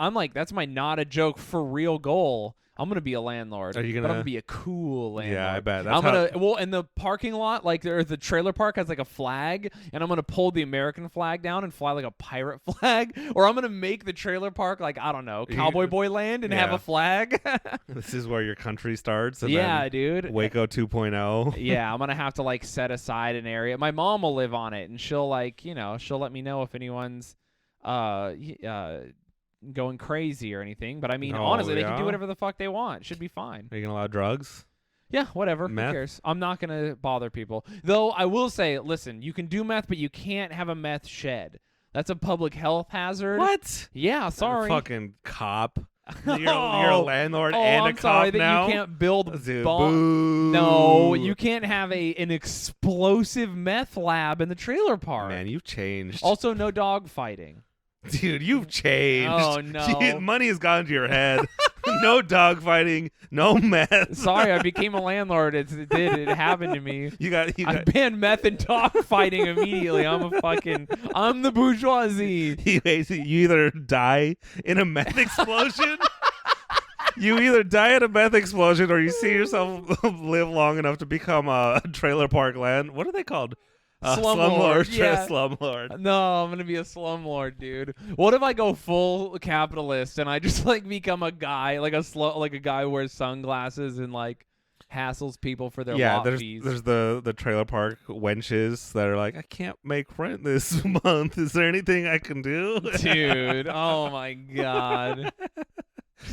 Speaker 2: my not a joke for real goal. I'm gonna be a landlord.
Speaker 3: Are you
Speaker 2: But I'm
Speaker 3: gonna-
Speaker 2: gonna be a cool landlord.
Speaker 3: Yeah, I bet.
Speaker 2: And the parking lot, like the trailer park has like a flag, and I'm gonna pull the American flag down and fly like a pirate flag, or I'm gonna make the trailer park like, I don't know, Cowboy Boy Land and have
Speaker 3: Yeah.
Speaker 2: a flag.
Speaker 3: This is where your country starts. And
Speaker 2: Yeah,
Speaker 3: then
Speaker 2: dude.
Speaker 3: Waco 2.0.
Speaker 2: Yeah, I'm gonna have to like set aside an area. My mom will live on it, and she'll she'll let me know if anyone's going crazy or anything. But I mean,
Speaker 3: Oh,
Speaker 2: honestly, they can
Speaker 3: yeah?
Speaker 2: do whatever the fuck they want. Should be fine.
Speaker 3: Are you gonna allow drugs?
Speaker 2: Yeah, whatever.
Speaker 3: Meth?
Speaker 2: Who cares? I'm not gonna bother people. Though I will say, listen, you can do meth, but you can't have a meth shed. That's a public health hazard.
Speaker 3: What?
Speaker 2: Yeah, sorry.
Speaker 3: Fucking cop. You're a landlord and
Speaker 2: I'm
Speaker 3: a cop
Speaker 2: sorry
Speaker 3: now.
Speaker 2: that you can't build
Speaker 3: Dude,
Speaker 2: bomb.
Speaker 3: boo.
Speaker 2: No, you can't have an explosive meth lab in the trailer park.
Speaker 3: Man, you've changed.
Speaker 2: Also, no dog fighting.
Speaker 3: Dude, you've changed.
Speaker 2: Oh, no.
Speaker 3: Dude, money has gone to your head. No dog fighing. No meth.
Speaker 2: Sorry, I became a landlord. It happened to me.
Speaker 3: You got.
Speaker 2: I banned meth and dog fighting immediately. I'm the bourgeoisie.
Speaker 3: You either die in a meth explosion. You either die in a meth explosion, or you see yourself live long enough to become a trailer park land. What are they called?
Speaker 2: Slumlord. Yeah.
Speaker 3: Slumlord.
Speaker 2: No, I'm gonna be a slumlord, dude. What if I go full capitalist and I just like become a guy, like a guy who wears sunglasses and like hassles people for their lot fees?
Speaker 3: There's the trailer park wenches that are like, I can't make rent this month. Is there anything I can do?
Speaker 2: Dude, oh my god.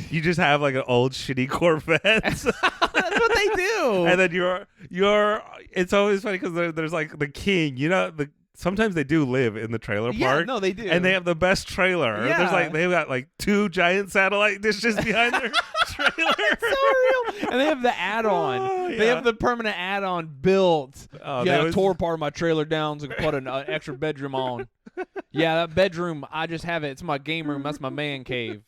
Speaker 3: You just have like an old shitty Corvette.
Speaker 2: That's what they do.
Speaker 3: And then you're it's always funny because there's like the king, sometimes they do live in the trailer park.
Speaker 2: Yeah, no, they do.
Speaker 3: And they have the best trailer.
Speaker 2: Yeah.
Speaker 3: There's like they've got like 2 giant satellite dishes behind their trailer.
Speaker 2: It's so real. And they have the add-on.
Speaker 3: Oh,
Speaker 2: They
Speaker 3: yeah.
Speaker 2: have the permanent add-on built.
Speaker 3: Oh,
Speaker 2: yeah,
Speaker 3: they
Speaker 2: I
Speaker 3: always-
Speaker 2: tore part of my trailer down so I could put an extra bedroom on. Yeah, that bedroom, I just have it. It's my game room. That's my man cave.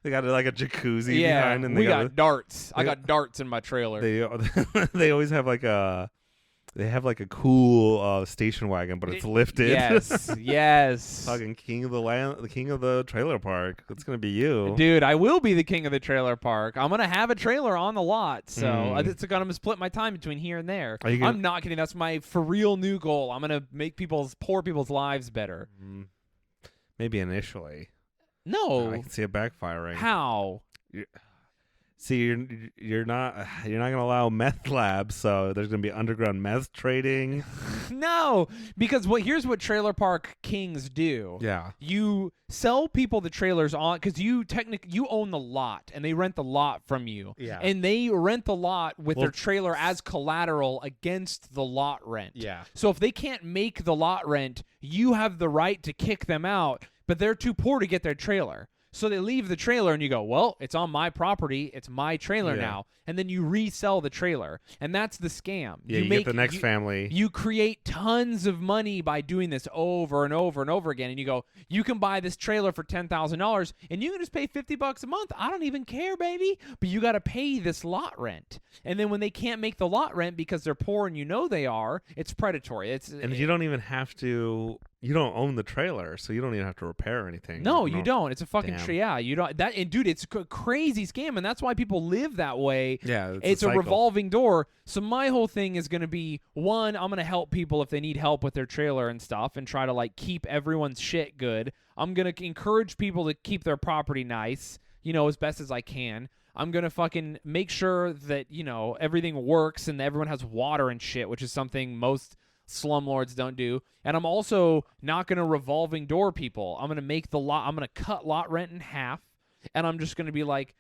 Speaker 3: They got like a jacuzzi
Speaker 2: Yeah,
Speaker 3: behind, and
Speaker 2: we
Speaker 3: they
Speaker 2: got darts. I
Speaker 3: they
Speaker 2: got darts in my trailer.
Speaker 3: they always have like a cool station wagon, but it's lifted.
Speaker 2: Yes, yes.
Speaker 3: Fucking king of the land, the king of the trailer park. It's gonna be you,
Speaker 2: Dude, I will be the king of the trailer park. I'm gonna have a trailer on the lot, so
Speaker 3: Mm.
Speaker 2: it's gonna split my time between here and there.
Speaker 3: Are you gonna-
Speaker 2: I'm not kidding. That's my for real new goal. I'm gonna make poor people's lives better.
Speaker 3: Maybe initially.
Speaker 2: No,
Speaker 3: I can see it backfiring.
Speaker 2: how?
Speaker 3: See, you're not gonna allow meth labs, so there's gonna be underground meth trading.
Speaker 2: No, because here's what trailer park kings do.
Speaker 3: Yeah.
Speaker 2: You sell people the trailers on because you own the lot and they rent the lot from you.
Speaker 3: Yeah.
Speaker 2: And they rent the lot with their trailer as collateral against the lot rent.
Speaker 3: Yeah.
Speaker 2: So if they can't make the lot rent, you have the right to kick them out, but they're too poor to get their trailer. So they leave the trailer and you go, well, it's on my property. It's my trailer now. And then you resell the trailer. And that's the scam.
Speaker 3: Yeah, you get the next family.
Speaker 2: You create tons of money by doing this over and over and over again. And you go, you can buy this trailer for $10,000 and you can just pay $50 a month. I don't even care, baby. But you got to pay this lot rent. And then when they can't make the lot rent because they're poor and you know they are, it's predatory.
Speaker 3: And you don't even have to. You don't own the trailer, so you don't even have to repair anything.
Speaker 2: No, you don't. It's a fucking you don't. And dude, it's a crazy scam, and that's why people live that way.
Speaker 3: Yeah,
Speaker 2: it's a revolving door. So my whole thing is going to be, one, I'm going to help people if they need help with their trailer and stuff, and try to like keep everyone's shit good. I'm going to encourage people to keep their property nice, as best as I can. I'm going to fucking make sure that, everything works and everyone has water and shit, which is something most slumlords don't do. And I'm also not going to revolving door people. I'm going to make I'm going to cut lot rent in half, and I'm just going to be like,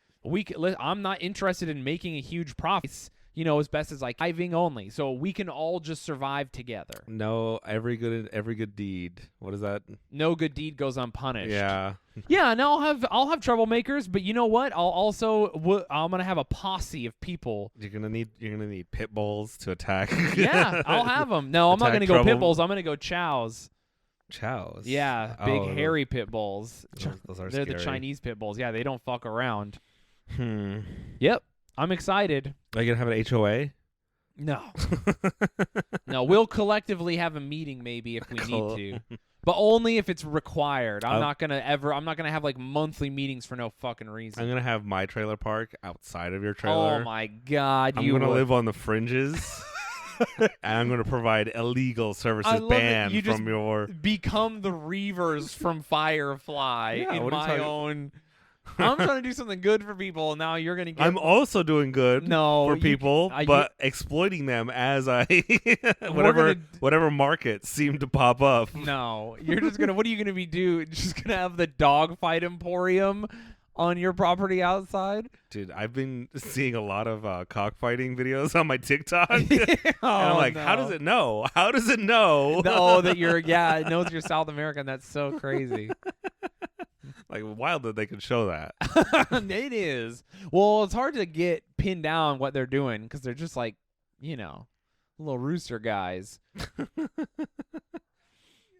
Speaker 2: I'm not interested in making a huge profit, as best as like hiving only. So we can all just survive together.
Speaker 3: No, every good deed. What is that?
Speaker 2: No good deed goes unpunished.
Speaker 3: Yeah.
Speaker 2: Yeah, no, I'll have troublemakers, but you know what? I'm gonna have a posse of people.
Speaker 3: You're gonna need pit bulls to attack.
Speaker 2: Yeah, I'll have them. No, I'm not gonna go pit bulls. I'm gonna go chows.
Speaker 3: Chows.
Speaker 2: Yeah, big hairy pit bulls.
Speaker 3: Those are
Speaker 2: They're
Speaker 3: scary.
Speaker 2: the Chinese pit bulls. Yeah, they don't fuck around.
Speaker 3: Hmm.
Speaker 2: Yep, I'm excited.
Speaker 3: Are you gonna have an HOA?
Speaker 2: No. No, we'll collectively have a meeting maybe if we need to. But only if it's required. I'm not gonna have like monthly meetings for no fucking reason.
Speaker 3: I'm gonna have my trailer park outside of your trailer.
Speaker 2: Oh my god,
Speaker 3: I'm gonna live on the fringes. And I'm gonna provide illegal services banned from your
Speaker 2: become the Reavers from Firefly in my own. I'm trying to do something good for people. Now you're gonna get.
Speaker 3: I'm also doing good for people, but exploiting them as I whatever markets seem to pop up.
Speaker 2: No, you're just gonna. What are you gonna be doing? Just gonna have the dogfight emporium on your property outside?
Speaker 3: Dude, I've been seeing a lot of cockfighting videos on my TikTok.
Speaker 2: And
Speaker 3: I'm like, how does it know? How does it know?
Speaker 2: That you're it knows you're South American. That's so crazy.
Speaker 3: Like, wild that they can show that.
Speaker 2: It is. Well, it's hard to get pinned down what they're doing because they're just like, little rooster guys.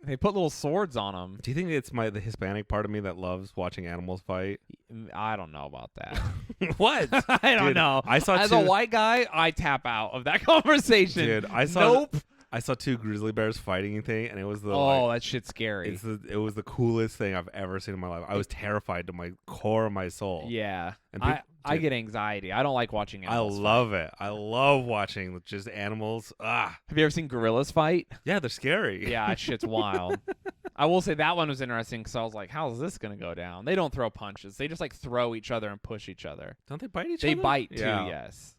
Speaker 2: They put little swords on them.
Speaker 3: Do you think it's the Hispanic part of me that loves watching animals fight?
Speaker 2: I don't know about that.
Speaker 3: What?
Speaker 2: I don't know.
Speaker 3: I saw
Speaker 2: As a white guy, I tap out of that conversation.
Speaker 3: Dude, I saw two grizzly bears fighting and it was
Speaker 2: that shit's scary.
Speaker 3: It was the coolest thing I've ever seen in my life. I was terrified to my core of my soul.
Speaker 2: Yeah. I get anxiety. I don't like watching animals.
Speaker 3: I love it. I love watching just animals. Ah.
Speaker 2: Have you ever seen gorillas fight?
Speaker 3: Yeah, they're scary.
Speaker 2: Yeah, that shit's wild. I will say that one was interesting because I was like, how's this going to go down? They don't throw punches. They just like throw each other and push each other.
Speaker 3: Don't they bite each
Speaker 2: other? They bite too, yes.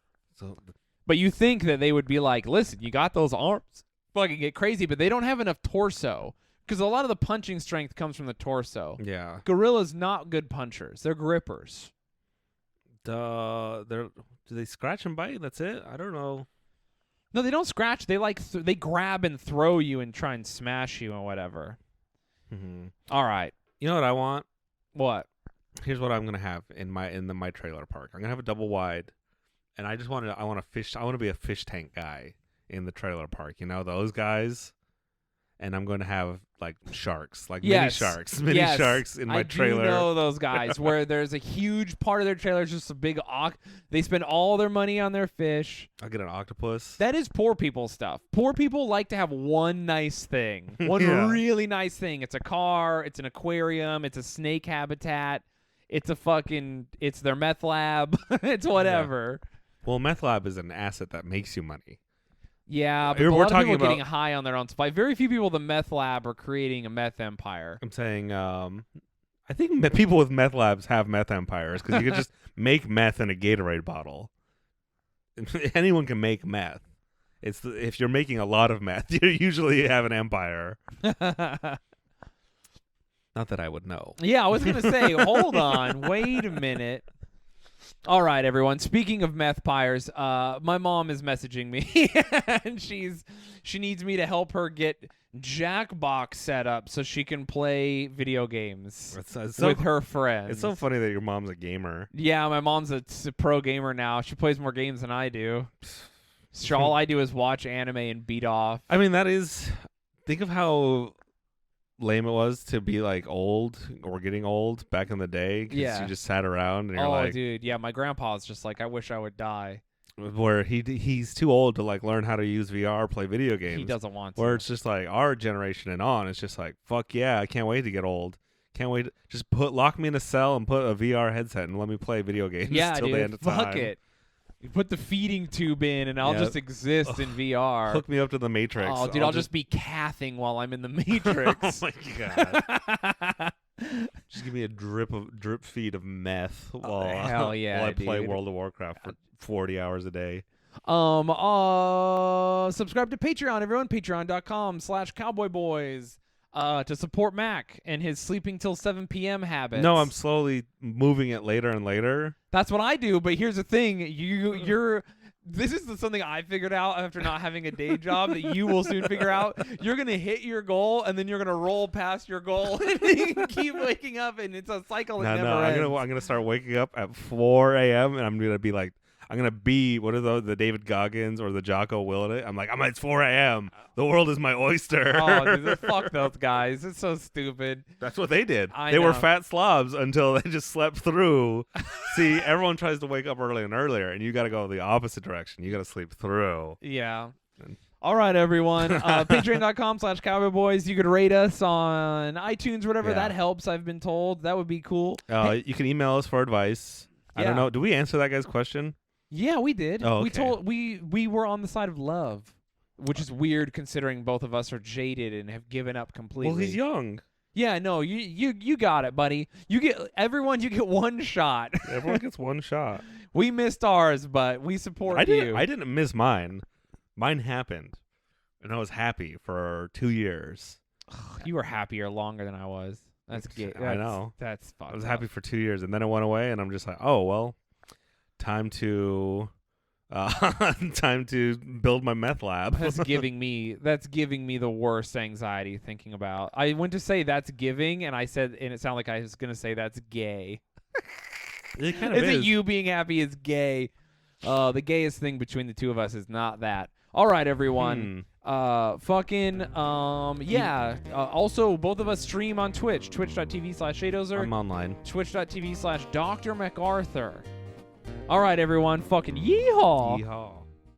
Speaker 2: But you think that they would be like, listen, you got those arms. Fucking get crazy, but they don't have enough torso. Because a lot of the punching strength comes from the torso.
Speaker 3: Yeah.
Speaker 2: Gorillas not good punchers. They're grippers.
Speaker 3: Do they scratch and bite? That's it? I don't know.
Speaker 2: No, they don't scratch. They they grab and throw you and try and smash you and whatever.
Speaker 3: Mm-hmm.
Speaker 2: All right.
Speaker 3: You know what I want?
Speaker 2: What?
Speaker 3: Here's what I'm gonna have in my trailer park. I'm gonna have a double wide, and I want to be a fish tank guy in the trailer park. Those guys. And I'm going to have like sharks, like mini sharks in my trailer.
Speaker 2: I do know those guys where there's a huge part of their trailer is just a big they spend all their money on their fish.
Speaker 3: I'll get an octopus.
Speaker 2: That is poor people stuff. Poor people like to have one nice thing, really nice thing. It's a car, it's an aquarium, it's a snake habitat, it's their meth lab, it's whatever.
Speaker 3: Yeah. Well, meth lab is an asset that makes you money.
Speaker 2: Yeah, but a lot of people are getting high on their own supply. Very few people in the meth lab are creating a meth empire.
Speaker 3: I'm saying, I think people with meth labs have meth empires because you can just make meth in a Gatorade bottle. Anyone can make meth. If you're making a lot of meth, you usually have an empire. Not that I would know.
Speaker 2: Yeah, I was going to say, hold on, wait a minute. All right, everyone. Speaking of meth pyres, my mom is messaging me, and She needs me to help her get Jackbox set up so she can play video games with her friends.
Speaker 3: It's so funny that your mom's a gamer.
Speaker 2: Yeah, my mom's a pro gamer now. She plays more games than I do. So all I do is watch anime and beat off.
Speaker 3: I mean, think of how lame it was to be like old or getting old back in the day. 'Cause you just sat around and you're like,
Speaker 2: dude, yeah, my grandpa's just like, I wish I would die.
Speaker 3: Where he's too old to like learn how to use VR, play video games.
Speaker 2: He doesn't want to.
Speaker 3: Where it's just like our generation and on, it's just like, fuck yeah, I can't wait to get old. Can't wait. Just lock me in a cell and put a VR headset and let me play video games till the end of time.
Speaker 2: Fuck it. You put the feeding tube in and I'll just exist in VR.
Speaker 3: Hook me up to the Matrix.
Speaker 2: Oh, dude, I'll just be cathing while I'm in the Matrix.
Speaker 3: Oh my god. Just give me a drip feed of meth while I play World of Warcraft for 40 hours a day.
Speaker 2: Subscribe to Patreon, everyone. Patreon.com/cowboyboys. To support Mac and his sleeping till 7 p.m. habits.
Speaker 3: No, I'm slowly moving it later and later.
Speaker 2: That's what I do, but here's the thing. This is something I figured out after not having a day job that you will soon figure out. You're going to hit your goal, and then you're going to roll past your goal and keep waking up, and it's a cycle that never ends.
Speaker 3: I'm going to start waking up at 4 a.m., and I'm going to be like, I'm going to be, what are those, the David Goggins or the Jocko Willett? I'm like, it's 4 a.m. The world is my oyster.
Speaker 2: Oh, dude, fuck those guys. It's so stupid.
Speaker 3: That's what they did.
Speaker 2: I
Speaker 3: they
Speaker 2: know.
Speaker 3: were fat slobs until they just slept through. See, everyone tries to wake up earlier and earlier, and you got to go the opposite direction. You got to sleep through.
Speaker 2: Yeah. All right, everyone. Patreon.com/cowboyboys. You could rate us on iTunes or whatever.
Speaker 3: Yeah.
Speaker 2: That helps, I've been told. That would be cool.
Speaker 3: You can email us for advice. I don't know. Do we answer that guy's question?
Speaker 2: Yeah, we did.
Speaker 3: Oh, okay.
Speaker 2: We were on the side of love, which is weird considering both of us are jaded and have given up completely.
Speaker 3: Well, he's young.
Speaker 2: Yeah, no, you got it, buddy. You get one shot.
Speaker 3: Everyone gets one shot.
Speaker 2: We missed ours, but we support you.
Speaker 3: I didn't miss mine. Mine happened, and I was happy for 2 years.
Speaker 2: You were happier longer than I was. That's gay.
Speaker 3: I know.
Speaker 2: That's fucked
Speaker 3: I was
Speaker 2: up.
Speaker 3: happy for 2 years, and then it went away, and I'm just like, oh well. Time to build my meth lab.
Speaker 2: That's giving me the worst anxiety thinking about. I went to say that's giving, and I said, and it sounded like I was gonna say that's gay.
Speaker 3: It kind of is.
Speaker 2: Isn't you being happy is gay? The gayest thing between the two of us is not that. All right, everyone. Also, both of us stream on Twitch. Twitch.tv/Shaydozer.
Speaker 3: I'm online.
Speaker 2: Twitch.tv/Dr. MacArthur. All right, everyone. Fucking yeehaw.
Speaker 3: Yeehaw.